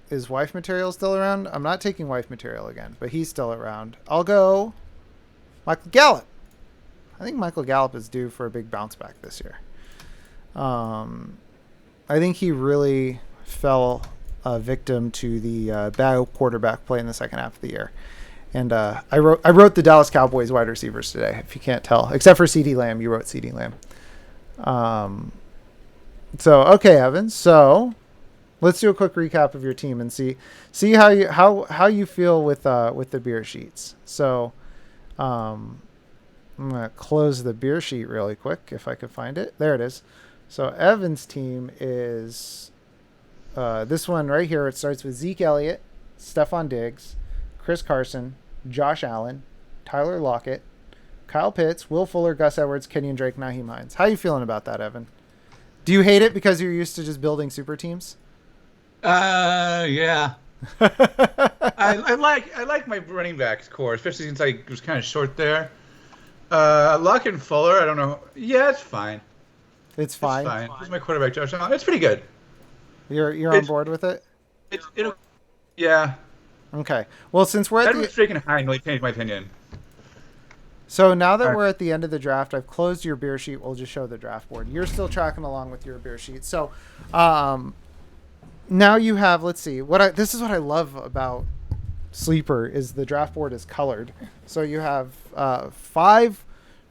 is Wife Material still around? I'm not taking Wife Material again, but he's still around. I'll go Michael Gallup. I think Michael Gallup is due for a big bounce back this year. I think he really fell a victim to the bad quarterback play in the second half of the year. And I wrote the Dallas Cowboys wide receivers today, if you can't tell. Except for CeeDee Lamb. You wrote CeeDee Lamb. So okay, Evan. So let's do a quick recap of your team and see how you feel with the beer sheets. So I'm gonna close the beer sheet really quick if I could find it. There it is. So Evan's team is this one right here. It starts with Zeke Elliott, Stephon Diggs, Chris Carson, Josh Allen, Tyler Lockett, Kyle Pitts, Will Fuller, Gus Edwards, Kenyon Drake, Nyheim Hines. How are you feeling about that, Evan? Do you hate it because you're used to just building super teams? Yeah. I like my running backs core, especially since I was kind of short there. Lockett and Fuller, I don't know. Yeah, it's fine. It's fine. This is my quarterback, Josh Allen. It's pretty good. You're on board with it? Yeah. Okay. Well, since we're at Edwards, Drake, and Hine really changed my opinion. So now that we're at the end of the draft, I've closed your beer sheet. We'll just show the draft board. You're still tracking along with your beer sheet. So now you have, let's see, this is what I love about Sleeper is the draft board is colored. So you have 5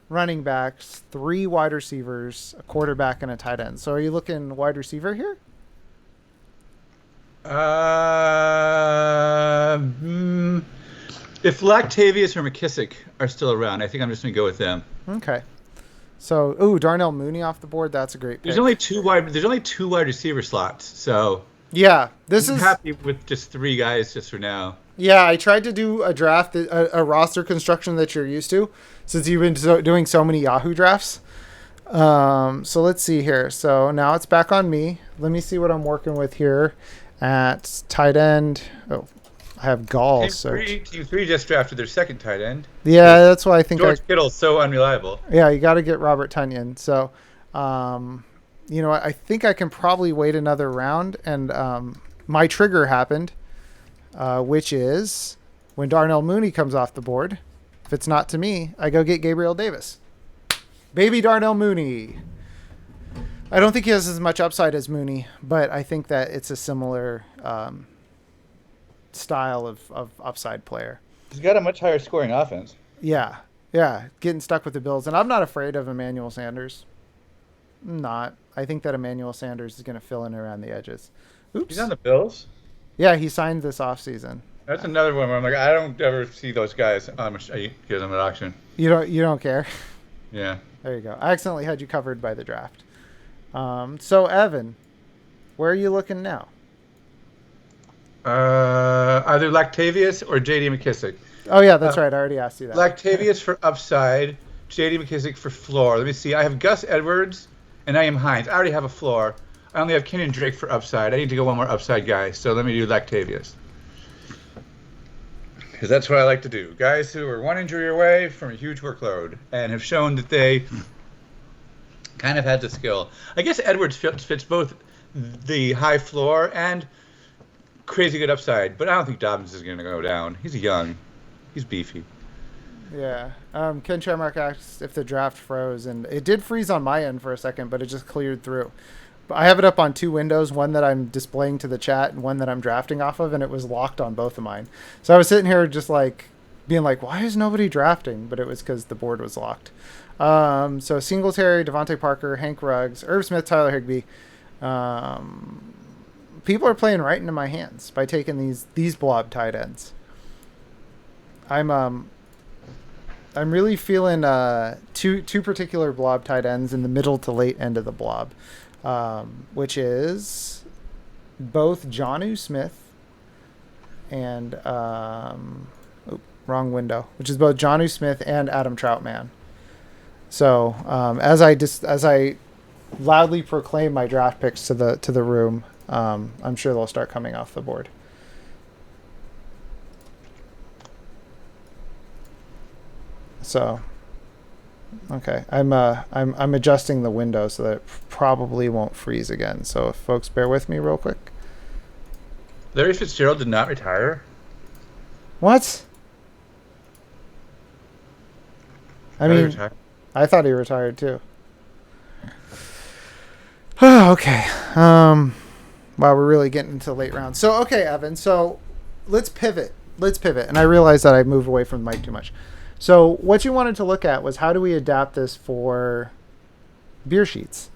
running backs, 3 wide receivers, a quarterback, and a tight end. So are you looking wide receiver here? If Lactavius or McKissick are still around, I think I'm just going to go with them. Okay. So, Darnell Mooney off the board. That's a great pick. There's only two wide receiver slots, so yeah, I'm happy with just 3 guys just for now. Yeah, I tried to do a draft, a roster construction that you're used to, since you've been doing so many Yahoo drafts. So let's see here. So now it's back on me. Let me see what I'm working with here at tight end. Oh, I have Gall Team search. three just drafted their second tight end. Yeah, that's why I think George Kittle's so unreliable. yeah, you got to get Robert Tunyon. So, you know, I think I can probably wait another round. And my trigger happened, which is when Darnell Mooney comes off the board. If it's not to me, I go get Gabriel Davis. Baby Darnell Mooney. I don't think he has as much upside as Mooney, but I think that it's a similar style of upside player. He's got a much higher scoring offense. Yeah. Yeah. Getting stuck with the Bills. And I'm not afraid of Emmanuel Sanders. I'm not. I think that Emmanuel Sanders is going to fill in around the edges. Oops. He's on the Bills. Yeah, he signed this offseason. That's another one where I'm like, I don't ever see those guys because I'm at auction. You don't care. Yeah. There you go. I accidentally had you covered by the draft. So Evan, where are you looking now? Either Lactavius or J.D. McKissick. Oh yeah, that's right. I already asked you that. Lactavius for upside, J.D. McKissick for floor. Let me see. I have Gus Edwards and Naeem Hines. I already have a floor. I only have Kenyon Drake for upside. I need to go one more upside guy, so let me do Lactavius. Because that's what I like to do. Guys who are one injury away from a huge workload and have shown that they kind of had the skill. I guess Edwards fits both the high floor and crazy good upside, but I don't think Dobbins is going to go down. He's young. He's beefy. Yeah. Ken Tremark asked if the draft froze, and it did freeze on my end for a second, but it just cleared through. But I have it up on two windows, one that I'm displaying to the chat and one that I'm drafting off of, and it was locked on both of mine. So I was sitting here just like being like, why is nobody drafting? But it was because the board was locked. So Singletary, Devontae Parker, Hank Ruggs, Irv Smith, Tyler Higbee. People are playing right into my hands by taking these blob tight ends. I'm really feeling two particular blob tight ends in the middle to late end of the blob, which is both Jonnu Smith and wrong window, which is both Jonnu Smith and Adam Troutman. So as I loudly proclaim my draft picks to the room, I'm sure they'll start coming off the board. So, okay, I'm adjusting the window so that it probably won't freeze again. So if folks bear with me real quick. Larry Fitzgerald did not retire. What? I mean, Retired. I thought he retired too. Oh, okay. Wow, we're really getting into late rounds. So, okay, Evan. So, let's pivot. And I realized that I moved away from the mic too much. So, what you wanted to look at was how do we adapt this for beer sheets?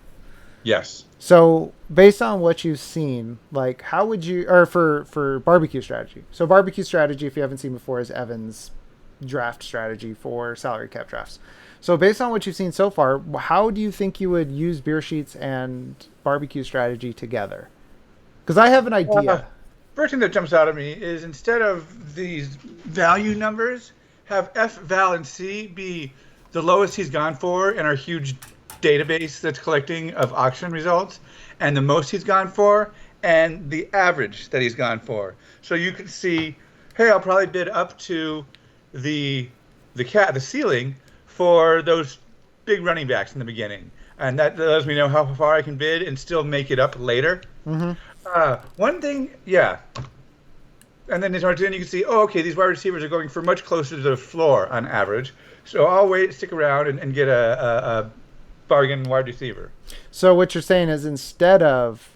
Yes. So, based on what you've seen, like how would you, or for barbecue strategy. So, barbecue strategy, if you haven't seen before, is Evan's draft strategy for salary cap drafts. So, based on what you've seen so far, how do you think you would use beer sheets and barbecue strategy together? Because I have an idea. First thing that jumps out at me is instead of these value numbers, have F, Val, and C be the lowest he's gone for in our huge database that's collecting of auction results, and the most he's gone for, and the average that he's gone for. So you can see, hey, I'll probably bid up to the ceiling for those big running backs in the beginning, and that lets me know how far I can bid and still make it up later. Mm-hmm. One thing, yeah. And then towards the end, you can see, oh, okay, these wide receivers are going for much closer to the floor on average. So I'll stick around and get a bargain wide receiver. So what you're saying is instead of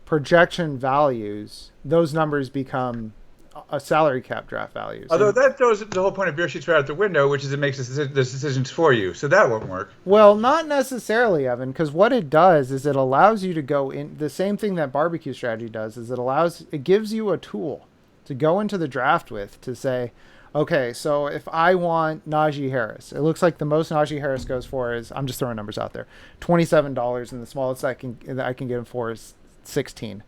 projection values, those numbers become a salary cap draft values. Although that throws the whole point of beer sheets right out the window, which is it makes the decisions for you. So that won't work. Well, not necessarily, Evan, because what it does is it allows you to go in the same thing that barbecue strategy does is it gives you a tool to go into the draft with to say, okay, so if I want Najee Harris, it looks like the most Najee Harris goes for is, I'm just throwing numbers out there, $27, and the smallest I can get him for is 16.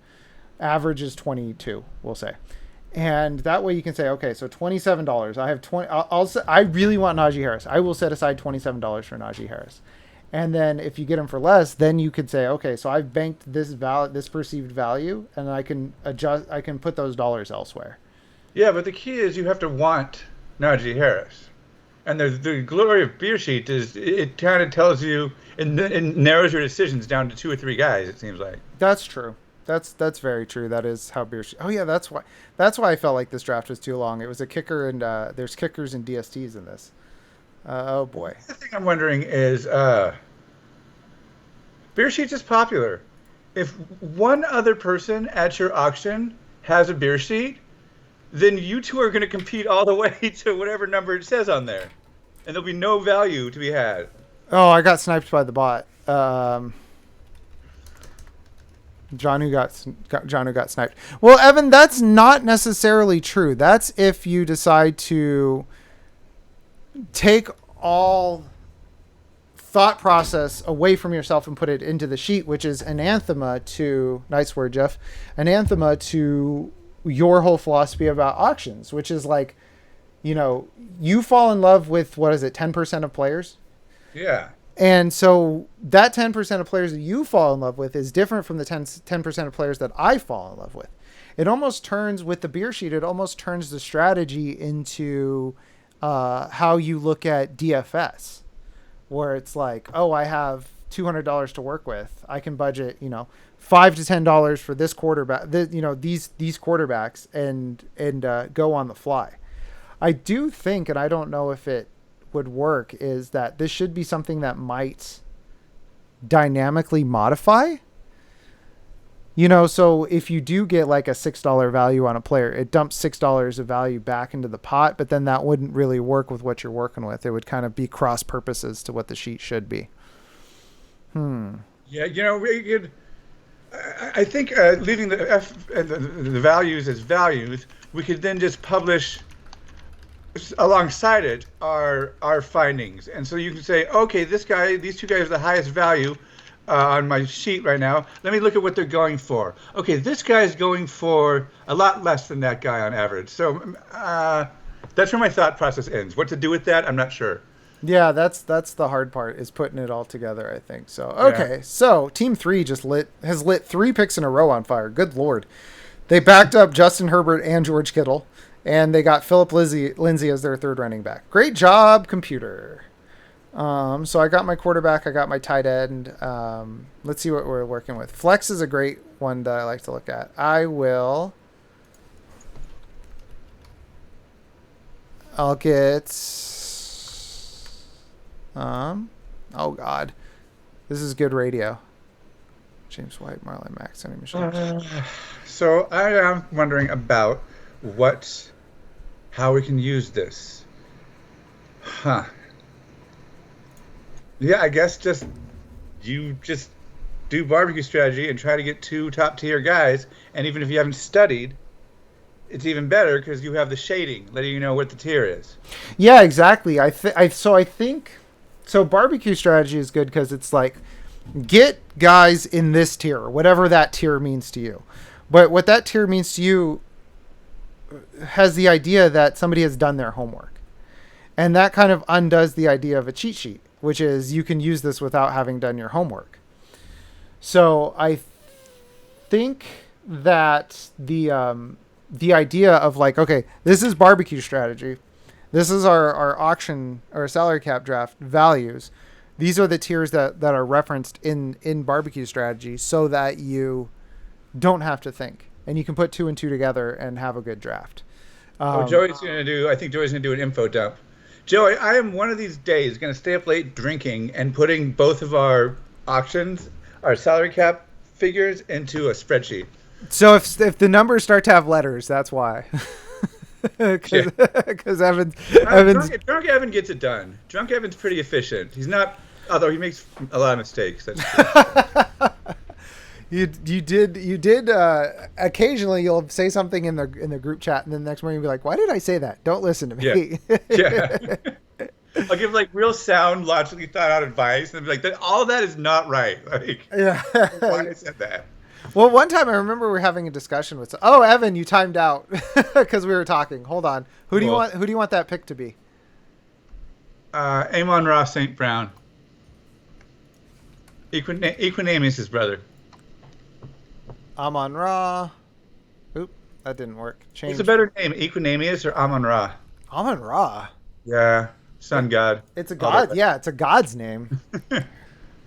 Average is 22, we'll say. And that way you can say, okay, so $27. I have 20. I really want Najee Harris. I will set aside $27 for Najee Harris. And then if you get them for less, then you could say, okay, so I've banked this perceived value, and I can adjust. I can put those dollars elsewhere. Yeah, but the key is you have to want Najee Harris. And the glory of Beer Sheet is it kind of tells you and narrows your decisions down to 2 or 3 guys. It seems like. That's true. That's very true. That is how beer. Oh yeah, that's why I felt like this draft was too long. It was a kicker, and there's kickers and DSTs in this. Oh boy. The thing I'm wondering is, Beer Sheets is popular. If one other person at your auction has a beer sheet, then you two are going to compete all the way to whatever number it says on there, and there'll be no value to be had. Oh, I got sniped by the bot. John who got sniped. Well, Evan, that's not necessarily true. That's if you decide to take all thought process away from yourself and put it into the sheet, which is anathema to, nice word, Jeff, anathema to your whole philosophy about auctions, which is like, you fall in love with, what is it, 10% of players? Yeah. And so that 10% of players that you fall in love with is different from the 10% of players that I fall in love with. It almost turns, with the beer sheet, it almost turns the strategy into how you look at DFS, where it's like, oh, I have $200 to work with. I can budget, $5 to $10 for this quarterback, these quarterbacks, and go on the fly. I do think, and I don't know if it would work, is that this should be something that might dynamically modify. So if you do get like a $6 value on a player, it dumps $6 of value back into the pot, but then that wouldn't really work with what you're working with. It would kind of be cross purposes to what the sheet should be. Yeah, we could. I think leaving the F and the values as values, we could then just publish alongside it our findings, and so you can say, okay, these 2 guys are the highest value on my sheet right now. Let me look at what they're going for. Okay, this guy's going for a lot less than that guy on average. So that's where my thought process ends. What to do with that, I'm not sure. Yeah, that's the hard part, is putting it all together, I think. So okay, So Team 3 has lit 3 picks in a row on fire. Good Lord. They backed up Justin Herbert and George Kittle, and they got Philip Lindsay as their 3rd running back. Great job, computer. So I got my quarterback, I got my tight end. Let's see what we're working with. Flex is a great one that I like to look at. I'll get, oh God, this is good radio. James White, Marlon Mack, Sonny Michel. So I am wondering about how we can use this. Yeah, I guess you just do barbecue strategy and try to get 2 top tier guys, and even if you haven't studied, it's even better because you have the shading, letting you know what the tier is. Yeah, exactly. I think barbecue strategy is good because it's like, get guys in this tier, whatever that tier means to you. But what that tier means to you has the idea that somebody has done their homework. And that kind of undoes the idea of a cheat sheet, which is you can use this without having done your homework. So I think that the idea of like, okay, this is barbecue strategy. This is our auction or salary cap draft values. These are the tiers that are referenced in barbecue strategy so that you don't have to think. And you can put 2 and 2 together and have a good draft. I think Joey's going to do an info dump. Joey, I am one of these days going to stay up late drinking and putting both of our auctions, our salary cap figures, into a spreadsheet. So if the numbers start to have letters, that's why. Because Evan's Drunk Evan gets it done. Drunk Evan's pretty efficient. He's not, although he makes a lot of mistakes. That's true. You did occasionally you'll say something in the group chat, and then the next morning you'll be like, why did I say that? Don't listen to me. Yeah. I'll give like real sound, logically thought out advice, and be like, all of that is not right. Like, yeah. Why I said that? Well, one time I remember we were having a discussion with. Oh, Evan, you timed out because we were talking. Hold on. Who do you want that pick to be? Amon-Ra St. Brown. Equinamius' brother. Amon Ra. Oop, that didn't work. What's a Change. better name, Equinamius or Amon Ra? Amon Ra. Yeah, sun god. It's a All the god. Yeah, it's a god's name.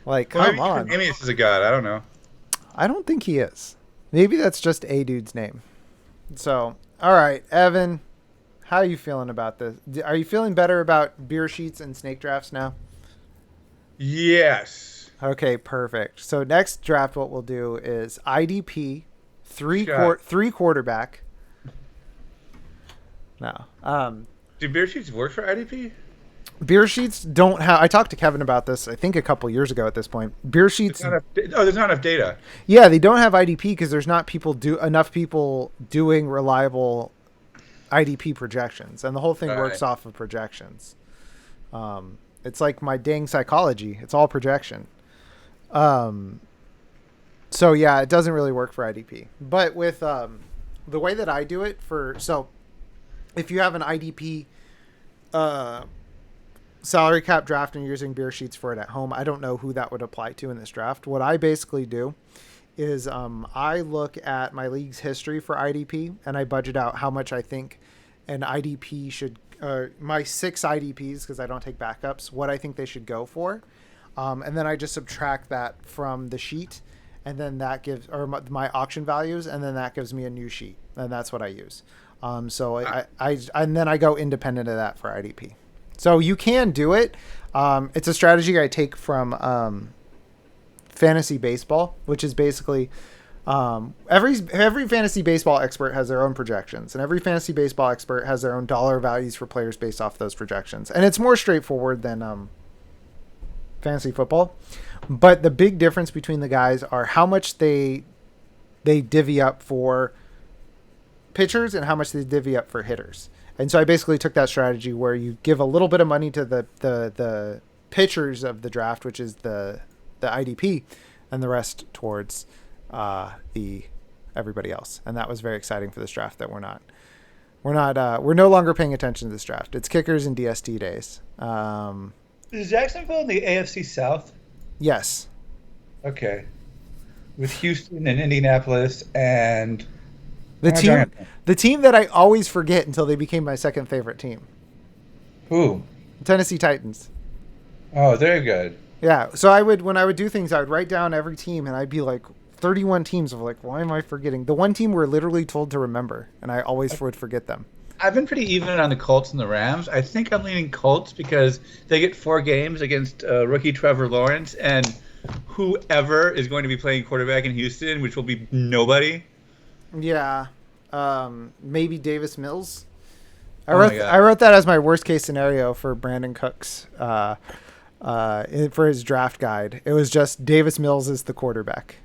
Like, Well, come maybe on. Equinamius is a god. I don't know. I don't think he is. Maybe that's just a dude's name. So, all right, Evan, how are you feeling about this? Are you feeling better about beer sheets and snake drafts now? Yes. Okay, perfect. So next draft, what we'll do is IDP, three Shot. quarterback. No, Do beer sheets work for IDP? beer sheets don't have. I talked to Kevin about this. I think a couple years ago at this point. Beer sheets, There's not enough data. yeah, they don't have IDP because there's not enough people doing reliable IDP projections, and the whole thing works Right. off of projections. It's like my dang psychology. It's all projection. So yeah, it doesn't really work for IDP. But with the way that I do it if you have an IDP salary cap draft and you're using beer sheets for it at home, I don't know who that would apply to in this draft. What I basically do is I look at my league's history for IDP and I budget out how much I think an IDP should, my 6 IDPs, because I don't take backups, what I think they should go for. And then I just subtract that from the sheet, and then that gives, or my auction values, and then that gives me a new sheet, and that's what I use. So I and then I go independent of that for IDP. So you can do it. It's a strategy I take from fantasy baseball, which is basically every fantasy baseball expert has their own projections, and every fantasy baseball expert has their own dollar values for players based off those projections. And it's more straightforward than fantasy football. But the big difference between the guys are how much they divvy up for pitchers and how much they divvy up for hitters. And so I basically took that strategy where you give a little bit of money to the pitchers of the draft, which is the IDP, and the rest towards the everybody else. And that was very exciting for this draft that we're no longer paying attention to this draft. It's kickers and DST days. Is Jacksonville in the AFC South? Yes. Okay. With Houston and Indianapolis and The team that I always forget until they became my second favorite team. Who? Tennessee Titans. Oh, they're good. Yeah. So when I would do things, I would write down every team and I'd be like 31 teams of like, why am I forgetting? The one team we're literally told to remember, and I always would forget them. I've been pretty even on the Colts and the Rams. I think I'm leaning Colts because they get 4 games against rookie Trevor Lawrence and whoever is going to be playing quarterback in Houston, which will be nobody. Yeah. Maybe Davis Mills. I Oh my God. wrote that as my worst case scenario for Brandon Cooks for his draft guide. It was just Davis Mills is the quarterback.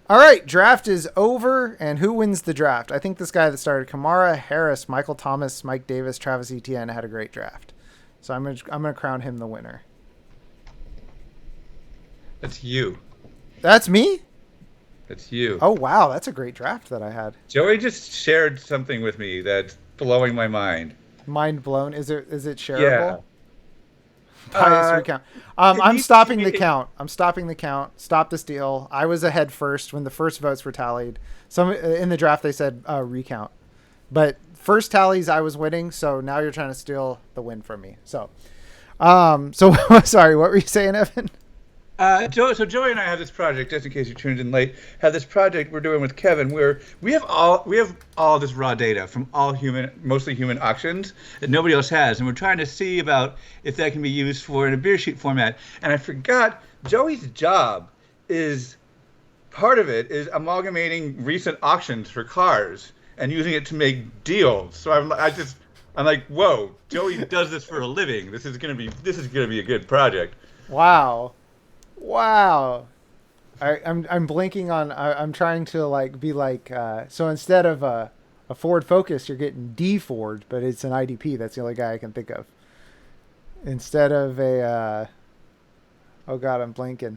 All right, draft is over, and who wins the draft? I think this guy that started, Kamara Harris, Michael Thomas, Mike Davis, Travis Etienne, had a great draft. So I'm gonna crown him the winner. That's you. That's me? That's you. Oh wow, that's a great draft that I had. Joey just shared something with me that's blowing my mind. Mind blown. Is it shareable? Yeah. Pious recount. it I'm needs stopping to the be- count. I'm stopping the count. Stop the steal. I was ahead first when the first votes were tallied. Some in the draft they said recount, but first tallies I was winning. So now you're trying to steal the win from me. So, sorry. What were you saying, Evan? So Joey and I have this project, just in case you tuned in late, have this project we're doing with Kevin where we have all this raw data from mostly human auctions that nobody else has, and we're trying to see about if that can be used for in a beer sheet format. And I forgot Joey's job is part of it is amalgamating recent auctions for cars and using it to make deals. So I'm like, whoa, Joey does this for a living. This is gonna be a good project. Wow. I'm blinking on. I'm trying to be like. So instead of a Ford Focus, you're getting D Ford, but it's an IDP. That's the only guy I can think of. Instead of a. Oh God, I'm blinking.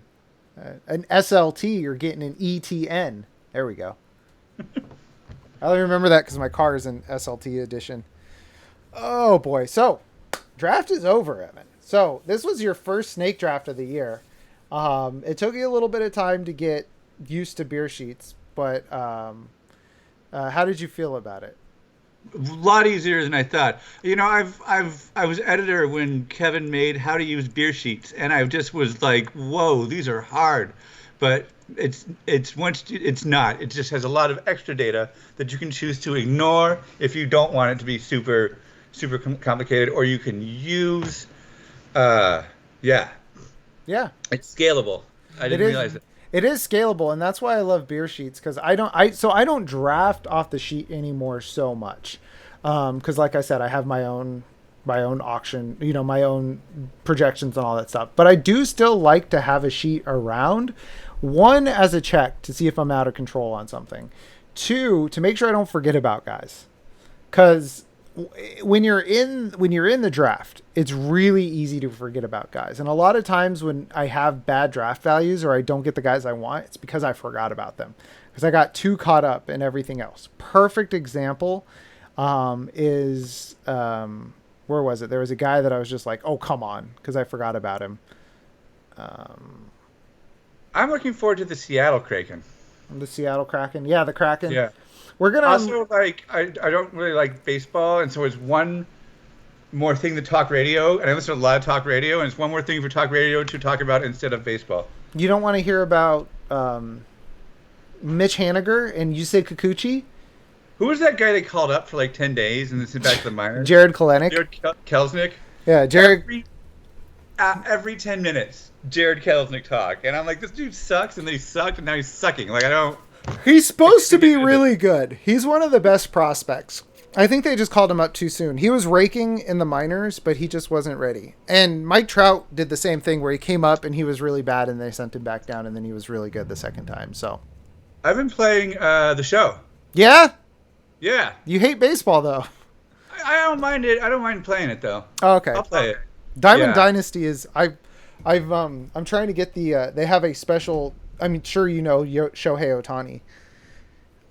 An SLT, you're getting an ETN. There we go. I only remember that because my car is an SLT edition. Oh boy. So, draft is over, Evan. So this was your first snake draft of the year. It took you a little bit of time to get used to beer sheets, but how did you feel about it? A lot easier than I thought. I was editor when Kevin made How to Use Beer Sheets, and I just was like, "Whoa, these are hard." But it's not. It just has a lot of extra data that you can choose to ignore if you don't want it to be super complicated, or you can use. Yeah, Yeah. it's scalable. I didn't realize it. It is scalable, and that's why I love beer sheets, because I don't draft off the sheet anymore so much, because like I said, I have my own auction, my own projections and all that stuff. But I do still like to have a sheet around, one as a check to see if I'm out of control on something, two to make sure I don't forget about guys, because when you're in the draft, it's really easy to forget about guys. And a lot of times when I have bad draft values or I don't get the guys I want, it's because I forgot about them, because I got too caught up in everything else. Perfect example is where was it? There was a guy that I was just like, oh, come on, because I forgot about him. I'm looking forward to the Seattle Kraken. The Seattle Kraken. Yeah, the Kraken. Yeah. We're going to... Also, I don't really like baseball, and so it's one more thing to talk radio, and I listen to a lot of talk radio, and it's one more thing for talk radio to talk about instead of baseball. You don't want to hear about Mitch Haniger and Yusei Kikuchi? Who was that guy they called up for like 10 days and then sent back to the minors? Jared Kalenic. Jared Kelenic. Yeah, Jared... Every 10 minutes, Jared Kelenic talk, and I'm like, this dude sucks, and then he sucked, and now he's sucking. Like, I don't... He's supposed to be really good. He's one of the best prospects. I think they just called him up too soon. He was raking in the minors, but he just wasn't ready. And Mike Trout did the same thing where he came up and he was really bad and they sent him back down, and then he was really good the second time. So I've been playing the show. Yeah? Yeah. You hate baseball though. I don't mind it. I don't mind playing it though. Oh, okay. I'll play it. Diamond Dynasty is I'm trying to get the they have a special, sure Shohei Ohtani.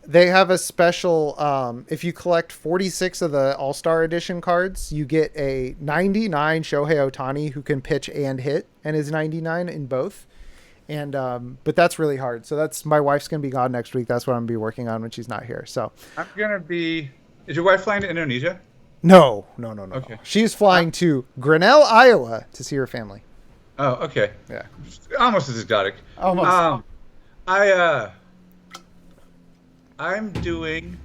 They have a special, if you collect 46 of the All-Star Edition cards, you get a 99 Shohei Ohtani who can pitch and hit, and is 99 in both. And but that's really hard. So my wife's going to be gone next week. That's what I'm going to be working on when she's not here. So I'm going to be... Is your wife flying to Indonesia? No. Okay. She's flying to Grinnell, Iowa to see her family. Oh, okay. Yeah. Almost as exotic. Almost. I'm doing...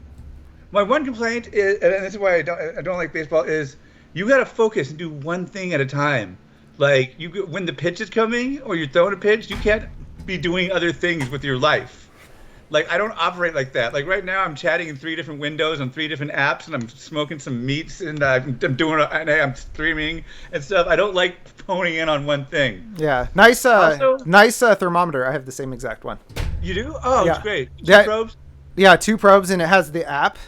My one complaint is, and this is why I don't like baseball, is you got to focus and do one thing at a time. Like, when the pitch is coming or you're throwing a pitch, you can't be doing other things with your life. Like, I don't operate like that. Like, right now I'm chatting in 3 different windows on 3 different apps, and I'm smoking some meats, and I'm I'm streaming and stuff. I don't like honing in on one thing. Yeah. Nice thermometer. I have the same exact one. You do? Oh, yeah. It's great. 2 probes? Yeah, 2 probes, and it has the app.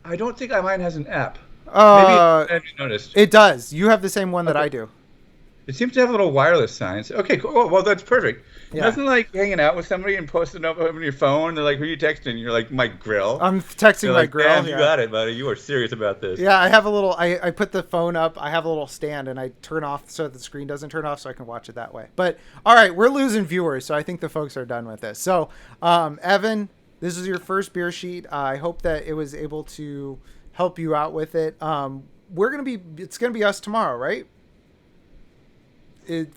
I don't think mine has an app. Maybe I haven't noticed. It does. You have the same one that I do. It seems to have a little wireless signs. Okay, cool. Oh, well, that's perfect. Yeah. Nothing like hanging out with somebody and posting up on your phone. They're like, who are you texting? You're like, my grill. I'm texting They're my like, grill. Damn, yeah. you got it, buddy. You are serious about this. Yeah, I have a little... I put the phone up. I have a little stand, and I turn off so the screen doesn't turn off so I can watch it that way. But, all right, we're losing viewers, so I think the folks are done with this. So, Evan, this is your first beer sheet. I hope that it was able to help you out with it. It's going to be us tomorrow, right?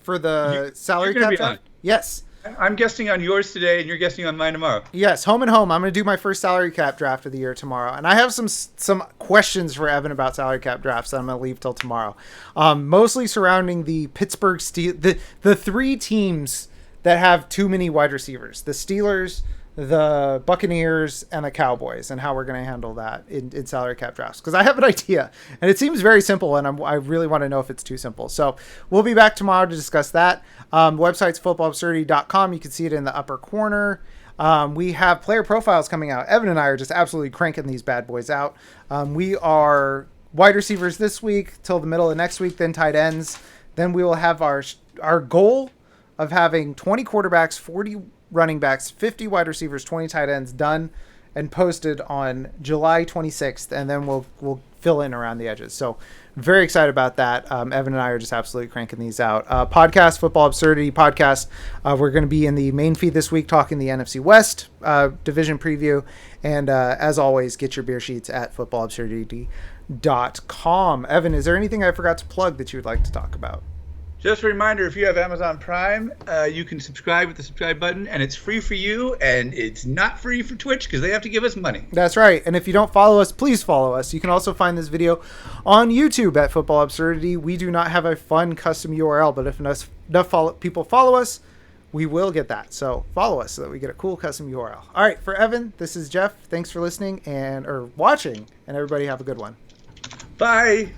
For the salary cap draft? Yes. I'm guessing on yours today, and you're guessing on mine tomorrow. Yes, home and home. I'm going to do my first salary cap draft of the year tomorrow. And I have some questions for Evan about salary cap drafts that I'm going to leave till tomorrow. Mostly surrounding the Pittsburgh Steelers, the 3 teams that have too many wide receivers. The Steelers, the Buccaneers, and the Cowboys, and how we're going to handle that in salary cap drafts. Because I have an idea, and it seems very simple, and I really want to know if it's too simple. So we'll be back tomorrow to discuss that. Website's footballabsurdity.com. You can see it in the upper corner. We have player profiles coming out. Evan and I are just absolutely cranking these bad boys out. We are wide receivers this week till the middle of next week, then tight ends. Then we will have our goal of having 20 quarterbacks, 40 running backs, 50 wide receivers, 20 tight ends done and posted on July 26th, and then we'll fill in around the edges. So very excited about that. Evan and I are just absolutely cranking these out. Podcast, Football Absurdity podcast. We're going to be in the main feed this week talking the NFC West division preview. And as always, get your beer sheets at footballabsurdity.com. Evan, is there anything I forgot to plug that you would like to talk about? Just a reminder, if you have Amazon Prime, you can subscribe with the subscribe button, and it's free for you, and it's not free for Twitch because they have to give us money. That's right. And if you don't follow us, please follow us. You can also find this video on YouTube at Football Absurdity. We do not have a fun custom URL, but if enough people follow us, we will get that. So follow us so that we get a cool custom URL. All right, for Evan, this is Jeff. Thanks for listening or watching, and everybody have a good one. Bye.